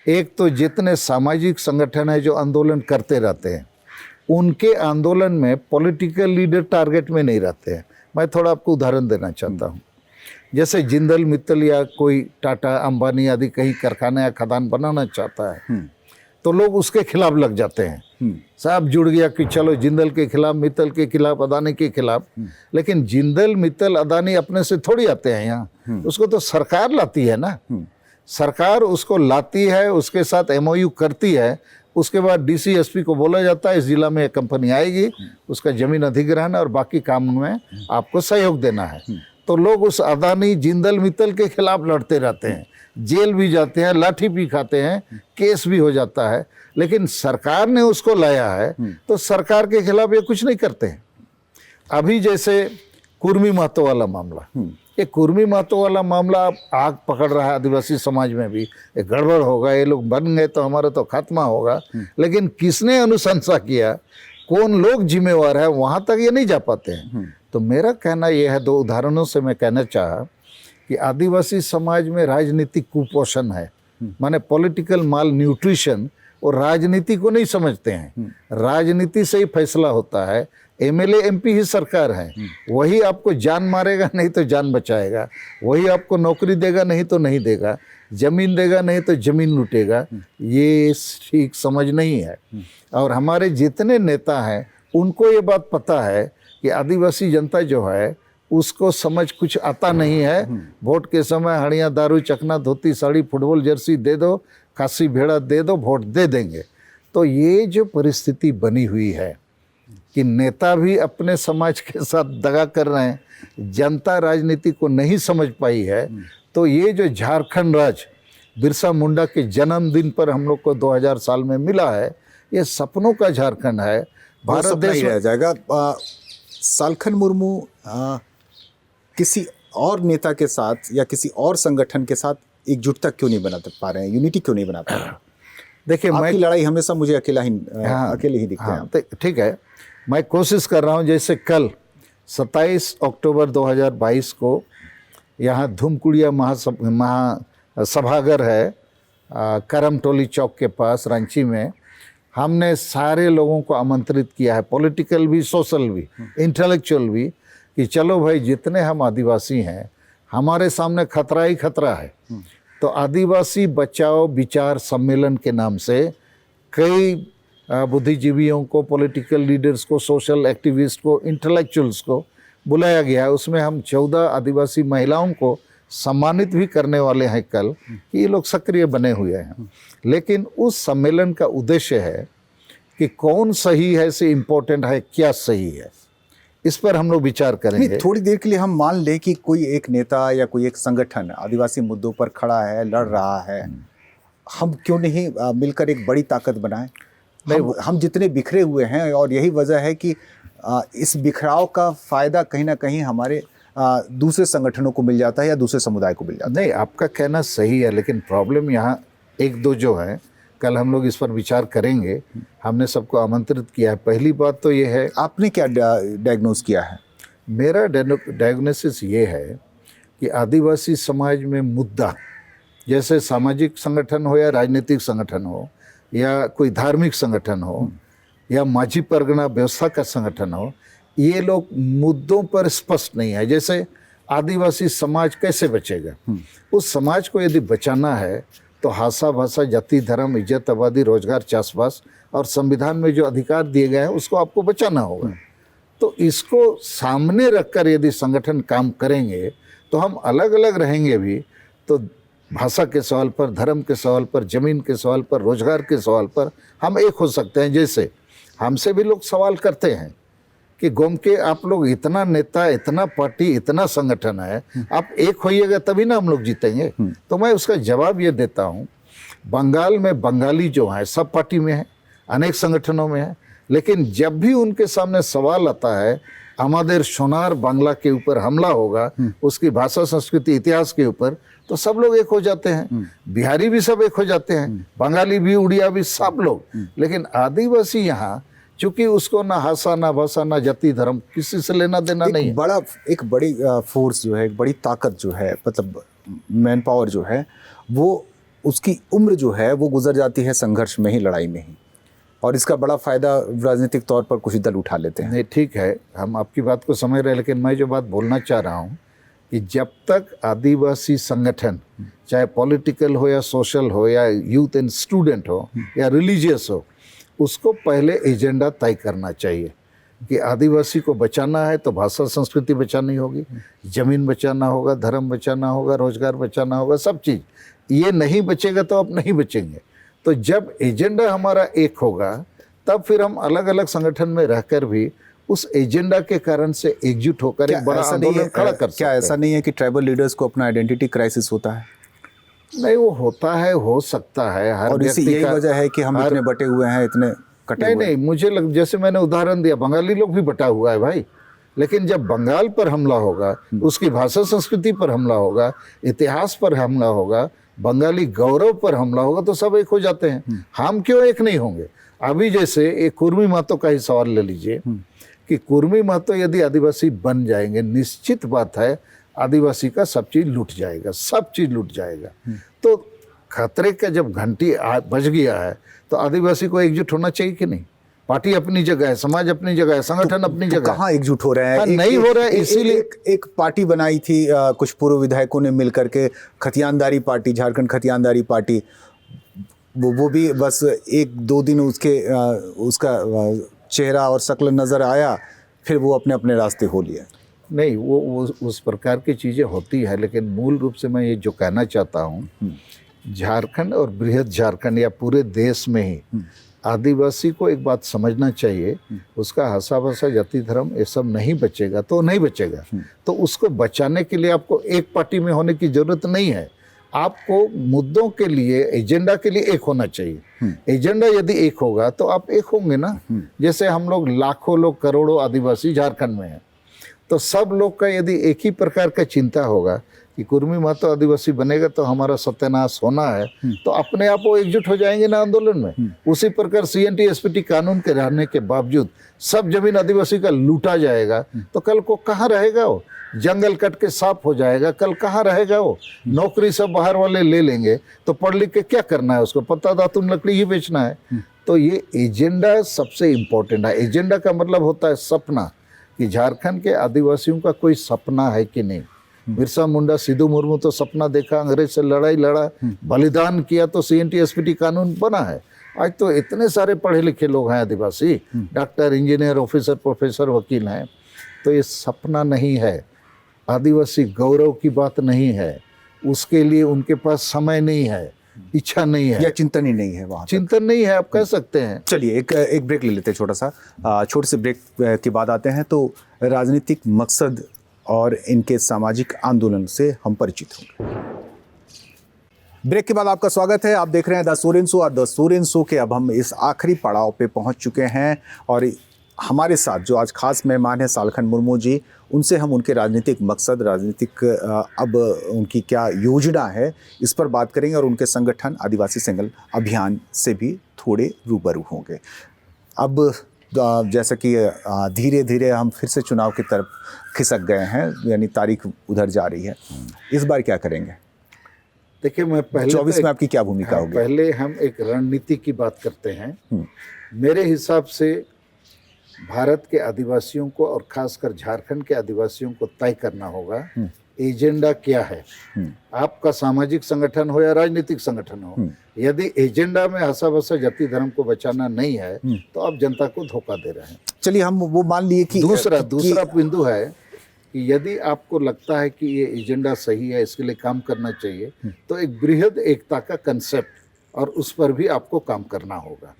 एक तो जितने सामाजिक संगठन हैं जो आंदोलन करते रहते हैं, उनके आंदोलन में पॉलिटिकल लीडर टारगेट में नहीं रहते हैं। मैं थोड़ा आपको उदाहरण देना चाहता हूँ। जैसे जिंदल मित्तल या कोई टाटा अंबानी आदि कहीं कारखाना या खदान बनाना चाहता है, तो लोग उसके खिलाफ लग जाते हैं। साहब जुड़ गया कि चलो जिंदल के खिलाफ, मित्तल के खिलाफ, अदानी के खिलाफ। लेकिन जिंदल, मित्तल, अदानी अपने से थोड़ी आते हैं यहाँ, उसको तो सरकार लाती है ना। सरकार उसको लाती है, उसके साथ एमओयू करती है, उसके बाद डीसी एसपी को बोला जाता है इस जिला में एक कंपनी आएगी, उसका जमीन अधिग्रहण और बाकी काम में आपको सहयोग देना है। तो लोग उस अदानी, जिंदल, मित्तल के खिलाफ लड़ते रहते हैं, जेल भी जाते हैं, लाठी भी खाते हैं, केस भी हो जाता है। लेकिन सरकार ने उसको लाया है तो सरकार के खिलाफ ये कुछ नहीं करते हैं। अभी जैसे कुर्मी महतो वाला मामला, ये कुर्मी महतो वाला मामला अब आग पकड़ रहा है आदिवासी समाज में भी। ये गड़बड़ होगा, ये लोग बन गए तो हमारा तो खात्मा होगा। लेकिन किसने अनुशंसा किया, कौन लोग जिम्मेवार है, वहाँ तक ये नहीं जा पाते हैं। तो मेरा कहना यह है, 2 उदाहरणों से मैं कहना चाहा कि आदिवासी समाज में राजनीतिक कुपोषण है, माने पॉलिटिकल माल न्यूट्रिशन, और राजनीति को नहीं समझते हैं। राजनीति से ही फैसला होता है। एमएलए एमपी ही सरकार है, वही आपको जान मारेगा नहीं तो जान बचाएगा, वही आपको नौकरी देगा नहीं तो नहीं देगा, जमीन देगा नहीं तो जमीन लूटेगा। ये ठीक समझ नहीं है। और हमारे जितने नेता हैं उनको ये बात पता है कि आदिवासी जनता जो है उसको समझ कुछ आता नहीं है। वोट के समय हड़ियाँ, दारू, चकना, धोती, साड़ी, फुटबॉल जर्सी दे दो, खासी भेड़ा दे दो, वोट दे देंगे। तो ये जो परिस्थिति बनी हुई है कि नेता भी अपने समाज के साथ दगा कर रहे हैं, जनता राजनीति को नहीं समझ पाई है। तो ये जो झारखंड राज्य बिरसा मुंडा के जन्मदिन पर हम लोग को 2000 साल में मिला है, ये सपनों का झारखंड है। भारत देश रह जाएगा। सालखन मुर्मू किसी और नेता के साथ या किसी और संगठन के साथ एकजुटता क्यों नहीं बना पा रहे हैं, यूनिटी क्यों नहीं बना पा रहे हैं? देखिए, आपकी लड़ाई हमेशा मुझे अकेले ही दिखता है। तो ठीक है, मैं कोशिश कर रहा हूँ। जैसे कल 27 अक्टूबर 2022 को यहाँ धूमकुड़िया महासभागार है, करमटोली चौक के पास रांची में, हमने सारे लोगों को आमंत्रित किया है, पॉलिटिकल भी, सोशल भी, इंटेलेक्चुअल भी, कि चलो भाई जितने हम आदिवासी हैं हमारे सामने खतरा ही खतरा है। तो आदिवासी बचाओ विचार सम्मेलन के नाम से कई बुद्धिजीवियों को, पॉलिटिकल लीडर्स को, सोशल एक्टिविस्ट को, इंटेलेक्चुअल्स को बुलाया गया है, उसमें हम 14 आदिवासी महिलाओं को सम्मानित भी करने वाले हैं कल, कि ये लोग सक्रिय बने हुए हैं। लेकिन उस सम्मेलन का उद्देश्य है कि कौन सही है से इम्पोर्टेंट है, क्या सही है, इस पर हम लोग विचार करेंगे। नहीं, थोड़ी देर के लिए हम मान लें कि कोई एक नेता या कोई एक संगठन आदिवासी मुद्दों पर खड़ा है, लड़ रहा है, हम क्यों नहीं मिलकर एक बड़ी ताकत बनाएं? हम जितने बिखरे हुए हैं, और यही वजह है कि इस बिखराव का फायदा कहीं ना कहीं हमारे दूसरे संगठनों को मिल जाता है या दूसरे समुदाय को मिल जाता है। नहीं, आपका कहना सही है, लेकिन प्रॉब्लम यहाँ एक दो जो है, कल हम लोग इस पर विचार करेंगे। हमने सबको आमंत्रित किया है। पहली बात तो ये है, आपने क्या डायग्नोज किया है? मेरा डायग्नोसिस ये है कि आदिवासी समाज में मुद्दा, जैसे सामाजिक संगठन हो या राजनीतिक संगठन हो या कोई धार्मिक संगठन हो या माझी परगना व्यवस्था का संगठन हो, ये लोग मुद्दों पर स्पष्ट नहीं है। जैसे आदिवासी समाज कैसे बचेगा? उस समाज को यदि बचाना है तो भाषा भाषा, जाति, धर्म, इज्जत, आबादी, रोजगार, चाषबास और संविधान में जो अधिकार दिए गए हैं उसको आपको बचाना होगा। तो इसको सामने रखकर यदि संगठन काम करेंगे तो हम अलग अलग रहेंगे भी, तो भाषा के सवाल पर, धर्म के सवाल पर, जमीन के सवाल पर, रोजगार के सवाल पर हम एक हो सकते हैं। जैसे हमसे भी लोग सवाल करते हैं कि गोम के आप लोग इतना नेता, इतना पार्टी, इतना संगठन है, आप एक होइएगा तभी ना हम लोग जीतेंगे। तो मैं उसका जवाब ये देता हूँ, बंगाल में बंगाली जो है सब पार्टी में है, अनेक संगठनों में है, लेकिन जब भी उनके सामने सवाल आता है हमारे सोनार बांग्ला के ऊपर हमला होगा, उसकी भाषा, संस्कृति, इतिहास के ऊपर, तो सब लोग एक हो जाते हैं। बिहारी भी सब एक हो जाते हैं, बंगाली भी, उड़िया भी, सब लोग। लेकिन आदिवासी यहाँ चूंकि उसको ना भाषा, ना भाषा, ना जाति, धर्म किसी से लेना देना नहीं है। एक बड़ी फोर्स जो है, एक बड़ी ताकत जो है, मतलब मैन पावर जो है, वो उसकी उम्र जो है वो गुजर जाती है संघर्ष में ही, लड़ाई में ही, और इसका बड़ा फायदा राजनीतिक तौर पर कुछ दल उठा लेते हैं। नहीं, ठीक है, हम आपकी बात को समझ रहे हैं, लेकिन मैं जो बात बोलना चाह रहा हूँ कि जब तक आदिवासी संगठन, चाहे पॉलिटिकल हो या सोशल हो या यूथ एंड स्टूडेंट हो या रिलीजियस हो, उसको पहले एजेंडा तय करना चाहिए कि आदिवासी को बचाना है तो भाषा, संस्कृति बचानी होगी, जमीन बचाना होगा, धर्म बचाना होगा, रोजगार बचाना होगा, सब चीज़। ये नहीं बचेगा तो आप नहीं बचेंगे। तो जब एजेंडा हमारा एक होगा तब फिर हम अलग अलग संगठन में रहकर भी उस एजेंडा के कारण से एकजुट होकर एक बड़ा आंदोलन खड़ा कर सकते हैं। क्या ऐसा नहीं है कि ट्राइबल लीडर्स को अपना आइडेंटिटी क्राइसिस होता है? नहीं, वो होता है, हो सकता है, हर और इसी यही वजह है कि हम इतने बटे हुए हैं, इतने कटे हुए। नहीं, मुझे जैसे मैंने उदाहरण दिया, बंगाली लोग भी बटा हुआ है भाई, लेकिन जब बंगाल पर हमला होगा, उसकी भाषा संस्कृति पर हमला होगा, इतिहास पर हमला होगा, बंगाली गौरव पर हमला होगा, तो सब एक हो जाते हैं। हम क्यों एक नहीं होंगे? अभी जैसे एक कुर्मी महतो का ही सवाल ले लीजिए कि कुर्मी महतो यदि आदिवासी बन जाएंगे, निश्चित बात है आदिवासी का सब चीज़ लूट जाएगा, सब चीज़ लूट जाएगा। तो खतरे का जब घंटी बज गया है तो आदिवासी को एकजुट होना चाहिए कि नहीं? पार्टी अपनी जगह है, समाज अपनी जगह है, संगठन अपनी जगह। कहाँ एकजुट हो रहे हैं? नहीं हो रहा है, इसीलिए एक पार्टी बनाई थी कुछ पूर्व विधायकों ने मिलकर के, खतियानदारी पार्टी, झारखंड खतियानदारी पार्टी। वो भी बस एक दो दिन उसका चेहरा और शक्ल नज़र आया, फिर वो अपने अपने रास्ते हो लिए। नहीं, वो उस प्रकार की चीज़ें होती है, लेकिन मूल रूप से मैं ये जो कहना चाहता हूँ, झारखंड और बृहद झारखंड या पूरे देश में ही आदिवासी को एक बात समझना चाहिए, उसका भाषा भाषा, जाति, धर्म ये सब नहीं बचेगा तो नहीं बचेगा। तो उसको बचाने के लिए आपको एक पार्टी में होने की जरूरत नहीं है, आपको मुद्दों के लिए, एजेंडा के लिए एक होना चाहिए। एजेंडा यदि एक होगा तो आप एक होंगे ना। जैसे हम लोग लाखों लोग, करोड़ों आदिवासी झारखंड में हैं, तो सब लोग का यदि एक ही प्रकार का चिंता होगा कि कुर्मी महतो आदिवासी बनेगा तो हमारा सत्यानाश होना है, तो अपने आप वो एकजुट हो जाएंगे ना आंदोलन में। उसी प्रकार CNT SPT कानून के रहने के बावजूद सब जमीन आदिवासी का लूटा जाएगा तो कल को कहाँ रहेगा वो? जंगल कट के साफ हो जाएगा, कल कहाँ रहेगा वो? नौकरी सब बाहर वाले ले लेंगे, तो पढ़ लिख के क्या करना है उसको? पत्ता दातुन लकड़ी ही बेचना है। तो ये एजेंडा सबसे इम्पोर्टेंट है। एजेंडा का मतलब होता है सपना, कि झारखंड के आदिवासियों का कोई सपना है कि नहीं। बिरसा मुंडा, सिद्धू मुर्मू तो सपना देखा, अंग्रेज से लड़ाई लड़ा, बलिदान किया, तो CNT SPT कानून बना है। आज तो इतने सारे पढ़े लिखे लोग हैं आदिवासी, डॉक्टर, इंजीनियर, ऑफिसर, प्रोफेसर, वकील हैं। तो ये सपना नहीं है, आदिवासी गौरव की बात नहीं है, उसके लिए उनके पास समय नहीं है, इच्छा नहीं या है, चिंतन ही नहीं है वहाँ तक। चिंतन नहीं है, आप कह सकते हैं। चलिए एक ब्रेक ले लेते हैं छोटा सा। छोटे से ब्रेक के बाद आते हैं तो राजनीतिक मकसद और इनके सामाजिक आंदोलन से हम परिचित होंगे। ब्रेक के बाद आपका स्वागत है। आप देख रहे हैं द सूर्यन शो और द सूर्यन शो के अब हम इस आखिरी पड़ाव पे पहुंच चुके हैं और हमारे साथ जो आज खास मेहमान हैं सालखन मुर्मू जी, उनसे हम उनके राजनीतिक मकसद, राजनीतिक अब उनकी क्या योजना है, इस पर बात करेंगे और उनके संगठन आदिवासी सिंगल अभियान से भी थोड़े रूबरू होंगे। अब जैसा कि धीरे धीरे हम फिर से चुनाव की तरफ खिसक गए हैं, यानी तारीख उधर जा रही है, इस बार क्या करेंगे? देखिए, मैं पहले 24 में आपकी क्या भूमिका होगी? पहले हम एक रणनीति की बात करते हैं। मेरे हिसाब से भारत के आदिवासियों को और खासकर झारखंड के आदिवासियों को तय करना होगा एजेंडा क्या है। आपका सामाजिक संगठन हो या राजनीतिक संगठन हो, यदि एजेंडा में आशा भाषा जाति धर्म को बचाना नहीं है तो आप जनता को धोखा दे रहे हैं। चलिए हम वो मान लिए कि दूसरा बिंदु है कि यदि आपको लगता है कि ये एजेंडा सही है, इसके लिए काम करना चाहिए, तो एक बृहद एकता का कंसेप्ट और उस पर भी आपको काम करना होगा।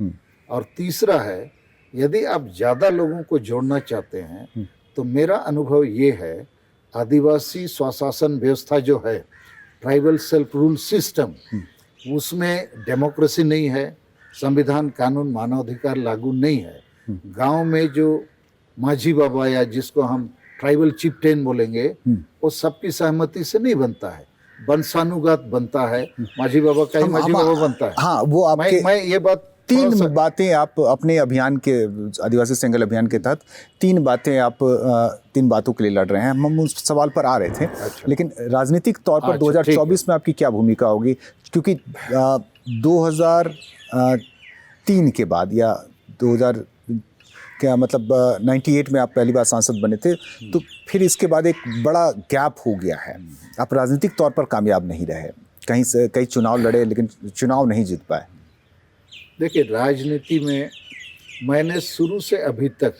और तीसरा है, यदि आप ज़्यादा लोगों को जोड़ना चाहते हैं तो मेरा अनुभव ये है, आदिवासी स्वशासन व्यवस्था जो है, ट्राइबल सेल्फ रूल सिस्टम, उसमें डेमोक्रेसी नहीं है, संविधान कानून मानवाधिकार लागू नहीं है। गांव में जो माझी बाबा या जिसको हम ट्राइबल चिपटेन बोलेंगे, वो सबकी सहमति से नहीं बनता है, वंशानुगत बनता है। माझी बाबा का ही माझी बाबा बनता है। हाँ, वो आपके मैं ये बात 3 बातें आप अपने अभियान के, आदिवासी सिंगल अभियान के तहत 3 बातें आप 3 बातों के लिए लड़ रहे हैं। हम उस सवाल पर आ रहे थे। अच्छा। लेकिन राजनीतिक तौर पर 2024 में आपकी क्या भूमिका होगी? क्योंकि 2003 के बाद या 2000 क्या मतलब 98 में आप पहली बार सांसद बने थे, तो फिर इसके बाद एक बड़ा गैप हो गया है। आप राजनीतिक तौर पर कामयाब नहीं रहे, कई चुनाव लड़े लेकिन चुनाव नहीं जीत पाए। देखिए, राजनीति में मैंने शुरू से अभी तक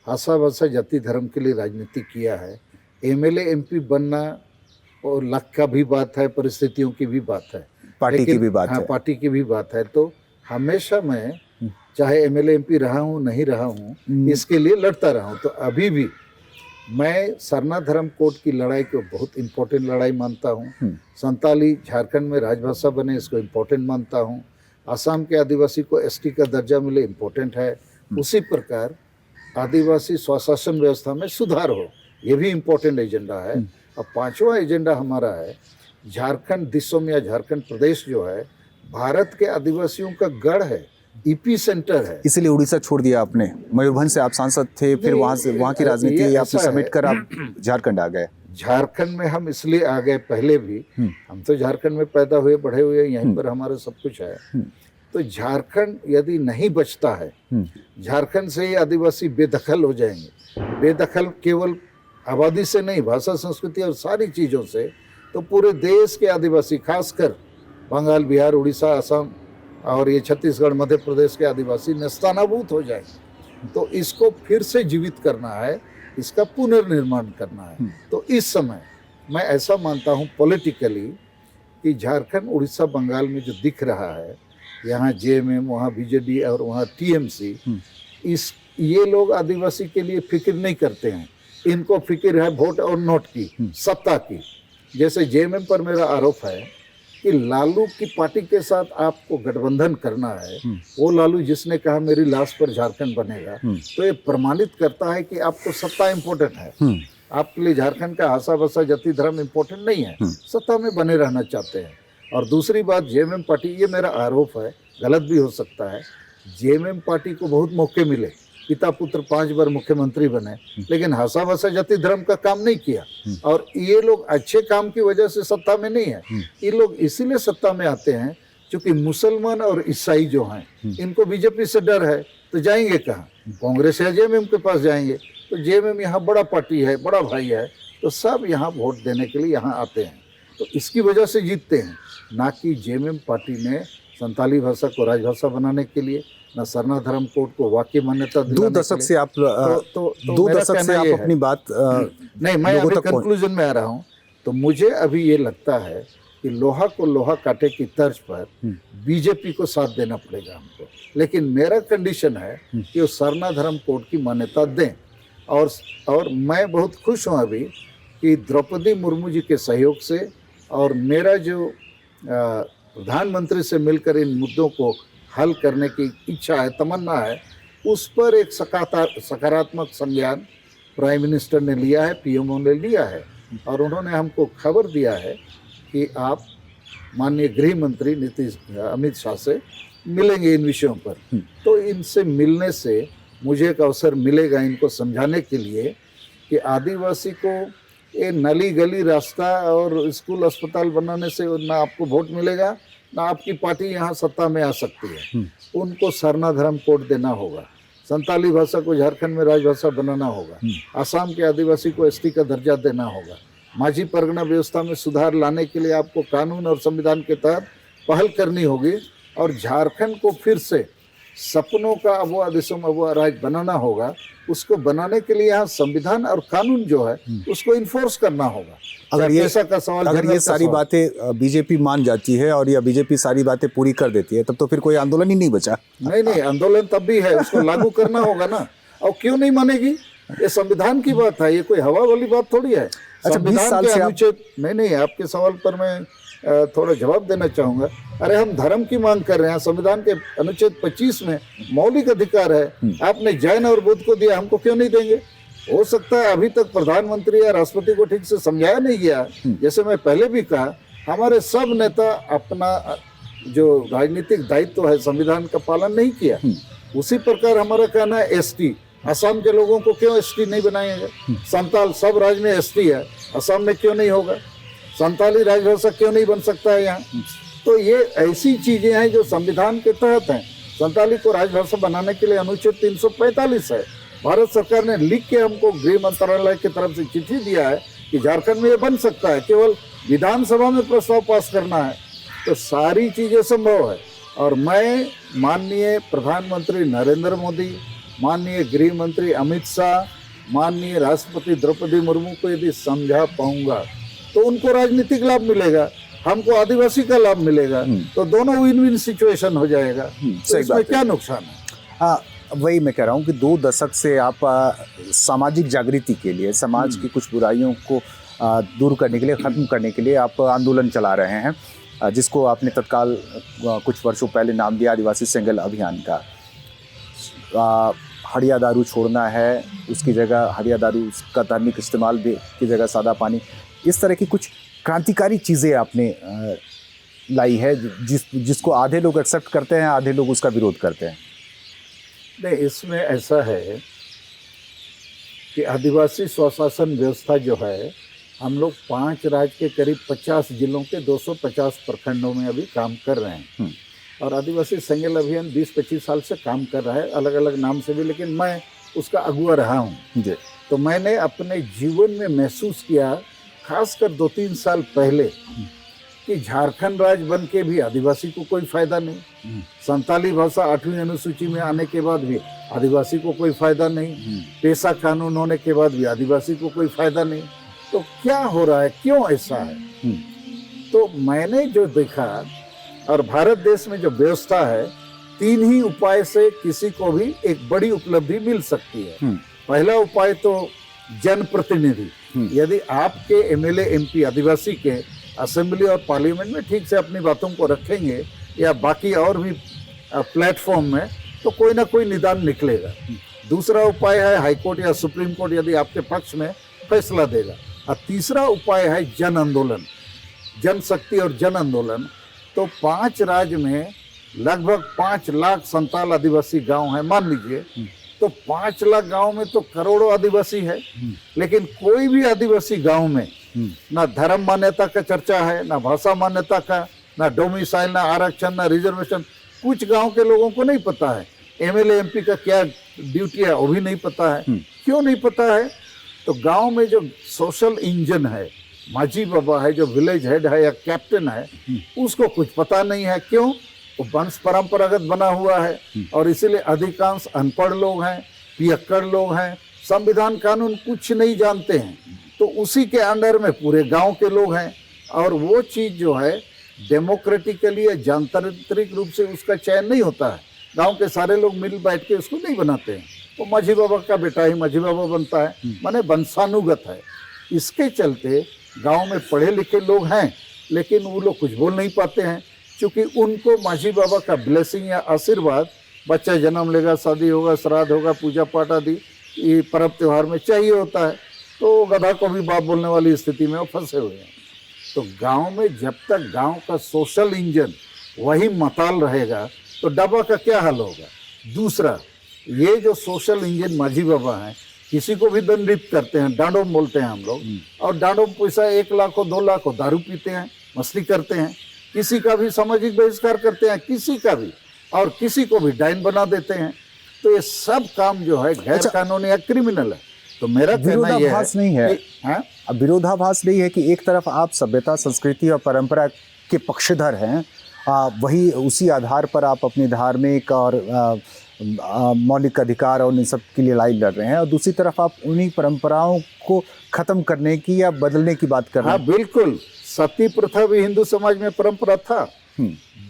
आशा भाषा जाति धर्म के लिए राजनीति किया है। एमएलए एमपी बनना और लक का भी बात है, परिस्थितियों की भी बात है, पार्टी की भी बात है। पार्टी की भी बात है। तो हमेशा मैं चाहे एमएलए एमपी रहा हूँ नहीं रहा हूँ, इसके लिए लड़ता रहा हूँ। तो अभी भी मैं सरना धर्म कोड की लड़ाई को बहुत इम्पोर्टेंट लड़ाई मानता हूँ। संताली झारखंड में राजभाषा बने, इसको इम्पोर्टेंट मानता हूँ। असम के आदिवासी को एसटी का दर्जा मिले, इम्पोर्टेंट है। उसी प्रकार आदिवासी स्वशासन व्यवस्था में सुधार हो, ये भी इम्पोर्टेंट एजेंडा है। और 5वां एजेंडा हमारा है, झारखंड दिसोम या झारखंड प्रदेश जो है भारत के आदिवासियों का गढ़ है, ईपी सेंटर है। इसीलिए उड़ीसा छोड़ दिया आपने। मयूरभंज से आप सांसद थे, फिर वहाँ की राजनीति आपने समेट कर आप झारखंड आ गए। झारखंड में हम इसलिए आ गए, पहले भी हम तो झारखंड में पैदा हुए बढ़े हुए, यहीं पर हमारा सब कुछ है। तो झारखंड यदि नहीं बचता है, झारखंड से ही आदिवासी बेदखल हो जाएंगे। बेदखल केवल आबादी से नहीं, भाषा संस्कृति और सारी चीज़ों से, तो पूरे देश के आदिवासी, खासकर बंगाल, बिहार, उड़ीसा, असम और ये छत्तीसगढ़, मध्य प्रदेश के आदिवासी नेस्तानाबूत हो जाएंगे। तो इसको फिर से जीवित करना है, इसका पुनर्निर्माण करना है। तो इस समय मैं ऐसा मानता हूँ पॉलिटिकली कि झारखंड, उड़ीसा, बंगाल में जो दिख रहा है, यहाँ जेएमएम, वहाँ बीजेडी और वहाँ टीएमसी, ये लोग आदिवासी के लिए फिक्र नहीं करते हैं। इनको फिक्र है वोट और नोट की, सत्ता की। जैसे जेएमएम पर मेरा आरोप है कि लालू की पार्टी के साथ आपको गठबंधन करना है, वो लालू जिसने कहा मेरी लाश पर झारखंड बनेगा, तो ये प्रमाणित करता है कि आपको सत्ता इम्पोर्टेंट है। आपके लिए झारखंड का आशा भाषा जाति धर्म इम्पोर्टेंट नहीं है, सत्ता में बने रहना चाहते हैं। और दूसरी बात, जेएमएम पार्टी, ये मेरा आरोप है, गलत भी हो सकता है, जेएमएम पार्टी को बहुत मौके मिले, पिता पुत्र 5 बार मुख्यमंत्री बने, लेकिन आशा भाषा जाति धर्म का काम नहीं किया। और ये लोग अच्छे काम की वजह से सत्ता में नहीं है। ये लोग इसीलिए सत्ता में आते हैं क्योंकि मुसलमान और ईसाई जो हैं, इनको बीजेपी से डर है, तो जाएंगे कहाँ? कांग्रेस या जेएमएम के पास जाएंगे। तो जेएमएम यहाँ बड़ा पार्टी है, बड़ा भाई है, तो सब यहाँ वोट देने के लिए यहाँ आते हैं। तो इसकी वजह से जीतते हैं, ना कि जेएमएम पार्टी ने संताली भाषा को राजभाषा बनाने के लिए, ना सरना धर्म कोड को वाकई मान्यता दो दिलाने दशक के से लिए। आप तो दो मेरा दशक से कहना आप ये अपनी है। बात नहीं, मैं लोगों अभी तक पहुंच- कंक्लूजन में आ रहा हूँ। तो मुझे अभी ये लगता है कि लोहा को लोहा काटे की तर्ज पर बीजेपी को साथ देना पड़ेगा हमको, लेकिन मेरा कंडीशन है कि वो सरना धर्म कोड की मान्यता दें। और मैं बहुत खुश हूँ अभी कि द्रौपदी मुर्मू जी के सहयोग से और मेरा जो प्रधानमंत्री से मिलकर इन मुद्दों को हल करने की इच्छा है, तमन्ना है, उस पर एक सकारात्मक संज्ञान प्राइम मिनिस्टर ने लिया है, पीएमओ ने लिया है, और उन्होंने हमको खबर दिया है कि आप माननीय गृह मंत्री अमित शाह से मिलेंगे इन विषयों पर। तो इनसे मिलने से मुझे एक अवसर मिलेगा इनको समझाने के लिए कि आदिवासी को ये नली गली रास्ता और स्कूल अस्पताल बनाने से ना आपको वोट मिलेगा, ना आपकी पार्टी यहाँ सत्ता में आ सकती है। उनको सरना धर्म कोड देना होगा, संताली भाषा को झारखंड में राजभाषा बनाना होगा, असम के आदिवासी को एसटी का दर्जा देना होगा, माझी परगना व्यवस्था में सुधार लाने के लिए आपको कानून और संविधान के तहत पहल करनी होगी, और झारखंड को फिर से सपनों का अबुआ दिसम अबुआ राज बनाना होगा। उसको बनाने के लिए यहाँ संविधान और कानून जो है उसको इन्फोर्स करना होगा। अगर ये पैसा का सवाल, अगर जंगल ये का सारी सवाल। बातें बीजेपी मान जाती है और या बीजेपी सारी बातें पूरी कर देती है, तब तो फिर कोई आंदोलन ही नहीं बचा। नहीं, आंदोलन तब भी है, उसको लागू करना होगा ना। और क्यों नहीं मानेगी? ये संविधान की बात है, ये कोई हवा वाली बात थोड़ी है। अच्छा, 20 साल के से अनुच्छेद नहीं, आपके सवाल पर मैं थोड़ा जवाब देना चाहूंगा। अरे हम धर्म की मांग कर रहे हैं, संविधान के अनुच्छेद 25 में मौलिक अधिकार है। आपने जैन और बुद्ध को दिया, हमको क्यों नहीं देंगे? हो सकता है अभी तक प्रधानमंत्री या राष्ट्रपति को ठीक से समझाया नहीं गया। जैसे मैं पहले भी कहा, हमारे सब नेता अपना जो राजनीतिक दायित्व है संविधान का पालन नहीं किया। उसी प्रकार हमारा कहना है एसटी, असम के लोगों को क्यों एसटी नहीं बनाएंगे? संताल सब राज्य में एसटी है, असम में क्यों नहीं होगा? संताली राजभाषा क्यों नहीं बन सकता है यहाँ? तो ये ऐसी चीजें हैं जो संविधान के तहत हैं। संताली को राजभाषा बनाने के लिए अनुच्छेद 345 है। भारत सरकार ने लिख के हमको गृह मंत्रालय की तरफ से चिट्ठी दिया है कि झारखंड में ये बन सकता है, केवल विधानसभा में प्रस्ताव पास करना है। तो सारी चीजें संभव है। और मैं माननीय प्रधानमंत्री नरेंद्र मोदी, माननीय गृह मंत्री अमित शाह, माननीय राष्ट्रपति द्रौपदी मुर्मू को यदि समझा पाऊंगा तो उनको राजनीतिक लाभ मिलेगा, हमको आदिवासी का लाभ मिलेगा, तो दोनों विन विन सिचुएशन हो जाएगा। तो इसमें क्या नुकसान है? हाँ, वही मैं कह रहा हूँ कि 2 दशक से आप सामाजिक जागृति के लिए, समाज की कुछ बुराइयों को दूर करने के लिए, ख़त्म करने के लिए आप आंदोलन चला रहे हैं, जिसको आपने तत्काल कुछ वर्षों पहले नाम दिया आदिवासी सेंगल अभियान का। हड़िया दारू छोड़ना है, उसकी जगह हड़िया दारू का धार्मिक इस्तेमाल भी की जगह सादा पानी, इस तरह की कुछ क्रांतिकारी चीज़ें आपने लाई है, जिसको आधे लोग एक्सेप्ट करते हैं, आधे लोग उसका विरोध करते हैं। नहीं, इसमें ऐसा है कि आदिवासी स्वशासन व्यवस्था जो है, हम लोग 5 राज्य के करीब 50 जिलों के 250 प्रखंडों में अभी काम कर रहे हैं। और आदिवासी सेंगल अभियान 20-25 साल से काम कर रहा है, अलग अलग नाम से भी, लेकिन मैं उसका अगुआ रहा हूँ। तो मैंने अपने जीवन में महसूस किया, खासकर 2-3 साल पहले, कि झारखंड राज्य बन के भी आदिवासी को कोई फायदा नहीं, संताली भाषा 8वीं अनुसूची में आने के बाद भी आदिवासी को कोई फायदा नहीं, पेशा कानून होने के बाद भी आदिवासी को कोई फायदा नहीं। तो क्या हो रहा है, क्यों ऐसा है? तो मैंने जो देखा, और भारत देश में जो व्यवस्था है, 3 ही उपाय से किसी को भी एक बड़ी उपलब्धि मिल सकती है। पहला उपाय तो जनप्रतिनिधि, यदि आपके एमएलए एमपी आदिवासी के असेंबली और पार्लियामेंट में ठीक से अपनी बातों को रखेंगे, या बाकी और भी प्लेटफॉर्म में, तो कोई ना कोई निदान निकलेगा। दूसरा उपाय है हाईकोर्ट या सुप्रीम कोर्ट यदि आपके पक्ष में फैसला देगा। और तीसरा उपाय है जन आंदोलन, जनशक्ति और जन आंदोलन। तो 5 राज्य में लगभग 5 लाख संताल आदिवासी गांव हैं, मान लीजिए। तो 5 लाख गांव में तो करोड़ों आदिवासी है, लेकिन कोई भी आदिवासी गांव में ना धर्म मान्यता का चर्चा है, ना भाषा मान्यता का, ना डोमिसाइल, ना आरक्षण, ना रिजर्वेशन। कुछ गांव के लोगों को नहीं पता है एमएलए एमपी का क्या ड्यूटी है, वो भी नहीं पता है। क्यों नहीं पता है? तो गांव में जो सोशल इंजन है, माझी बाबा है, जो विलेज हेड है या कैप्टन है, उसको कुछ पता नहीं है। क्यों? वो वंश परंपरागत बना हुआ है और इसीलिए अधिकांश अनपढ़ लोग हैं, पियक्कड़ लोग हैं, संविधान कानून कुछ नहीं जानते हैं। तो उसी के अंडर में पूरे गांव के लोग हैं और वो चीज़ जो है डेमोक्रेटिकली या जनतांत्रिक रूप से उसका चयन नहीं होता है। गांव के सारे लोग मिल बैठ के उसको नहीं बनाते हैं। वो माझी बाबा का बेटा ही माझी बाबा बनता है, माने वंशानुगत है। इसके चलते गांव में पढ़े लिखे लोग हैं लेकिन वो लोग कुछ बोल नहीं पाते हैं, क्योंकि उनको माझी बाबा का ब्लेसिंग या आशीर्वाद, बच्चा जन्म लेगा, शादी होगा, श्राद्ध होगा, पूजा पाठ आदि ये पर्व त्यौहार में चाहिए होता है। तो गधा को भी बाप बोलने वाली स्थिति में वो फंसे हुए हैं। तो गांव में जब तक गांव का सोशल इंजन वही मताल रहेगा तो डब्बा का क्या हाल होगा। दूसरा, ये जो सोशल इंजन माझी बाबा हैं, किसी को भी दंडित करते हैं, डांडोम बोलते हैं हम लोग, और डांडोम पैसा 1 लाख हो 2 लाख हो, दारू पीते हैं, मस्ती करते हैं, किसी का भी सामाजिक बहिष्कार करते हैं, किसी का भी, और किसी को भी डाइन बना देते हैं। तो ये सब काम जो है गैर कानूनी या क्रिमिनल है। तो मेरा कहना यह विरोधाभास नहीं है, अब विरोधाभास नहीं है कि एक तरफ आप सभ्यता, संस्कृति और परंपरा के पक्षधर हैं, वही उसी आधार पर आप अपने धार्मिक और मौलिक अधिकार और इन सब की लड़ाई लड़ रहे हैं, और दूसरी तरफ आप उन्हीं परंपराओं को खत्म करने की या बदलने की बात कर रहे हैं। हाँ बिल्कुल, सती प्रथा भी हिंदू समाज में परंपरा था।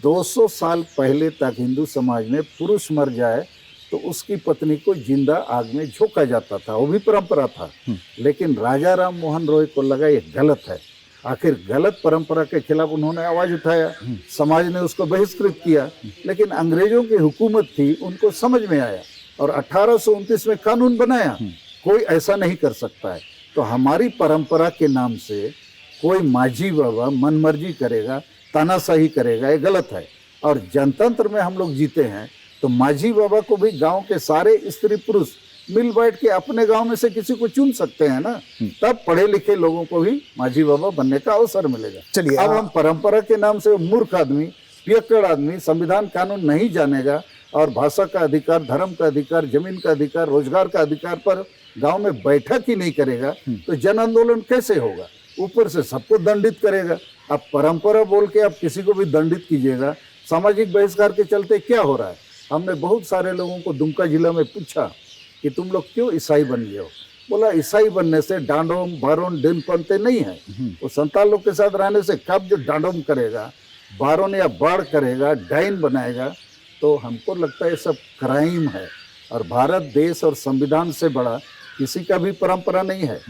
200 साल पहले तक हिंदू समाज में पुरुष मर जाए तो उसकी पत्नी को जिंदा आग में झोंका जाता था, वो भी परंपरा था। लेकिन राजा राम मोहन रॉय को लगा ये गलत है। आखिर गलत परंपरा के खिलाफ उन्होंने आवाज उठाया, समाज ने उसको बहिष्कृत किया। लेकिन अंग्रेजों की हुकूमत थी, उनको समझ में आया और 1829 में कानून बनाया, कोई ऐसा नहीं कर सकता है। तो हमारी परंपरा के नाम से कोई माझी बाबा मनमर्जी करेगा, तानाशाही करेगा, ये गलत है। और जनतंत्र में हम लोग जीते हैं, तो माझी बाबा को भी गांव के सारे स्त्री पुरुष मिल बैठ के अपने गांव में से किसी को चुन सकते हैं ना, तब पढ़े लिखे लोगों को भी माझी बाबा बनने का अवसर मिलेगा। चलिए, अब हम परंपरा के नाम से मूर्ख आदमी, पियक्कड़ आदमी संविधान कानून नहीं जानेगा और भाषा का अधिकार, धर्म का अधिकार, जमीन का अधिकार, रोजगार का अधिकार पर गांव में बैठक ही नहीं करेगा तो जन आंदोलन कैसे होगा। ऊपर से सबको दंडित करेगा। अब परंपरा बोल के आप किसी को भी दंडित कीजिएगा। सामाजिक बहिष्कार के चलते क्या हो रहा है, हमने बहुत सारे लोगों को दुमका जिला में पूछा कि तुम लोग क्यों ईसाई बन गए हो। बोला ईसाई बनने से डांडोम बारोन दिन पनते नहीं है। वो संताल लोग के साथ रहने से कब जो डांडोम करेगा, बारोन या बाढ़ करेगा, डाइन बनाएगा, तो हमको लगता है ये सब क्राइम है। और भारत देश और संविधान से बड़ा किसी का भी परंपरा नहीं है,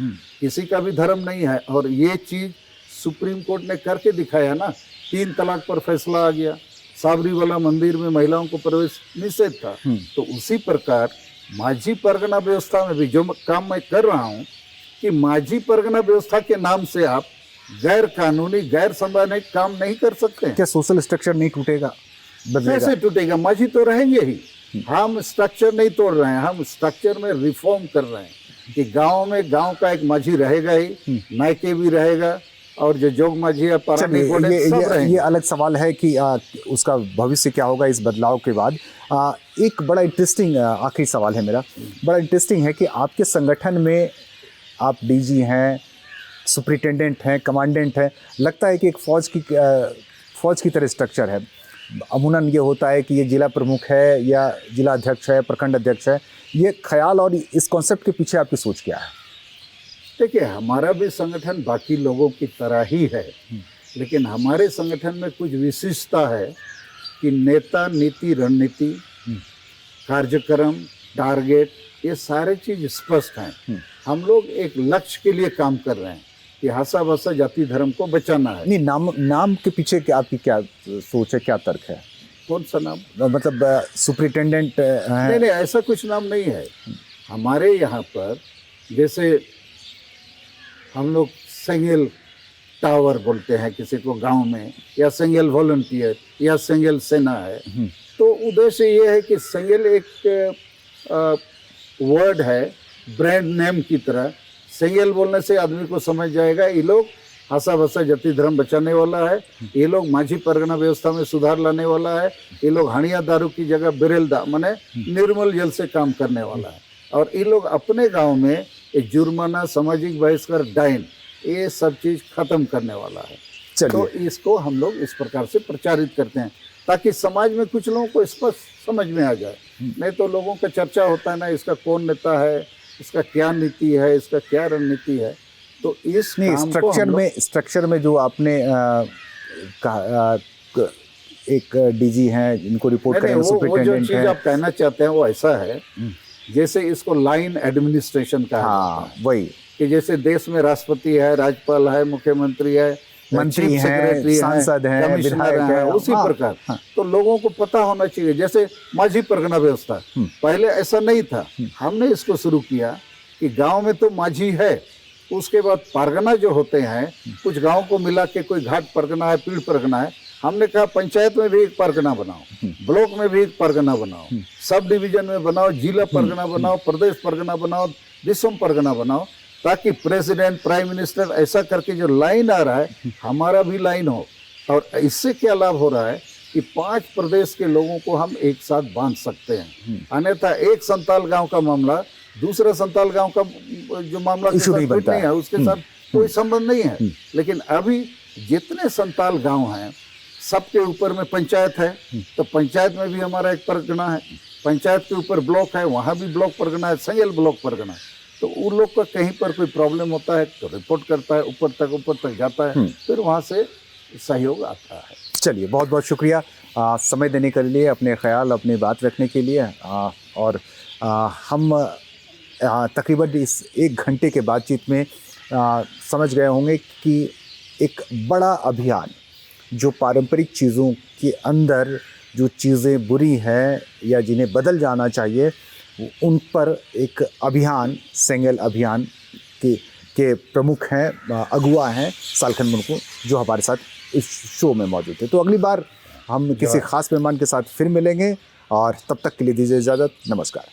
किसी का भी धर्म नहीं है। और ये चीज़ सुप्रीम कोर्ट ने करके दिखाया ना, 3 तलाक पर फैसला आ गया, साबरी वाला मंदिर में महिलाओं को प्रवेश निषेध था। तो उसी प्रकार माझी परगना व्यवस्था में भी जो काम मैं कर रहा हूँ कि माझी परगना व्यवस्था के नाम से आप गैर कानूनी, गैर संवैधानिक काम नहीं कर सकते हैं। क्या सोशल स्ट्रक्चर नहीं टूटेगा, बदलेगा? कैसे टूटेगा? माझी तो रहेंगे ही। हम स्ट्रक्चर नहीं तोड़ रहे हैं, हम स्ट्रक्चर में रिफॉर्म कर रहे हैं कि गांव में गांव का एक माझी रहेगा ही, नायके भी रहेगा और जो जोग माझी या पारानी सब रहेंगे। ये अलग सवाल है कि उसका भविष्य क्या होगा इस बदलाव के बाद। एक बड़ा इंटरेस्टिंग आखिरी सवाल है मेरा, बड़ा इंटरेस्टिंग है कि आपके संगठन में आप डीजी हैं, सुपरिटेंडेंट हैं, कमांडेंट हैं, लगता है कि एक फ़ौज की तरह स्ट्रक्चर है। अमूमन ये होता है कि ये जिला प्रमुख है या जिला अध्यक्ष है, प्रखंड अध्यक्ष है। ये ख्याल और इस कॉन्सेप्ट के पीछे आपकी सोच क्या है? देखिए, हमारा भी संगठन बाकी लोगों की तरह ही है, लेकिन हमारे संगठन में कुछ विशिष्टता है कि नेता, नीति, रणनीति, कार्यक्रम, टारगेट, ये सारे चीज़ स्पष्ट हैं। हम लोग एक लक्ष्य के लिए काम कर रहे हैं कि भाषा भाषा जाति धर्म को बचाना है। नहीं, नाम के पीछे क्या आपकी क्या सोच है, क्या तर्क है? कौन सा नाम? मतलब सुपरिटेंडेंट है? नहीं, ऐसा कुछ नाम नहीं है। हमारे यहाँ पर जैसे हम लोग सिंगल टावर बोलते हैं किसी को गांव में, या सिंगल वॉलंटियर या सिंगल सेना है। तो उद्देश्य ये है कि सिंगल एक वर्ड है, ब्रांड नेम की तरह। सिंगल बोलने से आदमी को समझ जाएगा ये लोग भाषा भाषा जाति धर्म बचाने वाला है, ये लोग माझी परगना व्यवस्था में सुधार लाने वाला है, ये लोग हानिया दारू की जगह बिरेलदा माने निर्मल जल से काम करने वाला है, और ये लोग अपने गांव में जुर्माना, सामाजिक बहिष्कार, डाइन, ये सब चीज़ खत्म करने वाला है। तो इसको हम लोग इस प्रकार से प्रचारित करते हैं। ताकि समाज में कुछ लोगों को स्पष्ट समझ में आ जाए। नहीं तो लोगों का चर्चा होता है ना, इसका कौन नेता है, इसका क्या नीति है, इसका क्या रणनीति है। तो इस नहीं, काम को हम लोग स्ट्रक्चर में जो आपने एक डीजी हैं जिनको रिपोर्ट नहीं, करेंगे, वो जो सुपरिटेंडेंट चीज हैं। आप कहना चाहते हैं वो ऐसा है, जैसे इसको लाइन एडमिनिस्ट्रेशन कहा जाता हाँ, है वही कि जैसे देश में राष्ट्रपति है, राज्यपाल है, मुख्यमंत्री है, मंत्री चीफ हैं, सेक्रेटरी सांसद हैं, कमिश्नर विधायक हैं, हैं, उसी हाँ, प्रकार हाँ। तो लोगों को पता होना चाहिए। जैसे माझी परगना व्यवस्था, पहले ऐसा नहीं था, हमने इसको शुरू किया कि गांव में तो माझी है, उसके बाद परगना जो होते हैं, कुछ गांव को मिला के कोई घाट परगना है, पीड़ परगना है। हमने कहा पंचायत में भी एक परगना बनाओ, ब्लॉक में भी एक परगना बनाओ, सब डिवीजन में बनाओ, जिला परगना बनाओ, प्रदेश परगना बनाओ, विश्व परगना बनाओ, ताकि प्रेसिडेंट, प्राइम मिनिस्टर ऐसा करके जो लाइन आ रहा है हमारा भी लाइन हो। और इससे क्या लाभ हो रहा है कि 5 प्रदेश के लोगों को हम एक साथ बांध सकते हैं। अन्यथा एक संताल गांव का मामला दूसरा संताल गांव का जो मामला इशू नहीं बनता है, उसके साथ कोई संबंध नहीं है। लेकिन अभी जितने संताल गांव हैं सबके ऊपर में पंचायत है, तो पंचायत में भी हमारा एक परगना है, पंचायत के ऊपर ब्लॉक है, वहाँ भी ब्लॉक परगना है, सिंगल ब्लॉक परगना है। तो उन लोग का कहीं पर कोई प्रॉब्लम होता है तो रिपोर्ट करता है, ऊपर तक जाता है, फिर वहाँ से सहयोग आता है। चलिए, बहुत बहुत शुक्रिया समय देने के लिए, अपने ख्याल, अपनी बात रखने के लिए। और हम तकरीबन इस 1 घंटे के बातचीत में समझ गए होंगे कि एक बड़ा अभियान जो पारंपरिक चीज़ों के अंदर जो चीज़ें बुरी हैं या जिन्हें बदल जाना चाहिए, उन पर एक अभियान, सेंगेल अभियान के प्रमुख हैं, अगुआ हैं सालखन मुर्मू, जो हमारे साथ इस शो में मौजूद थे। तो अगली बार हम किसी खास मेहमान के साथ फिर मिलेंगे, और तब तक के लिए दीजिए इजाज़त। नमस्कार।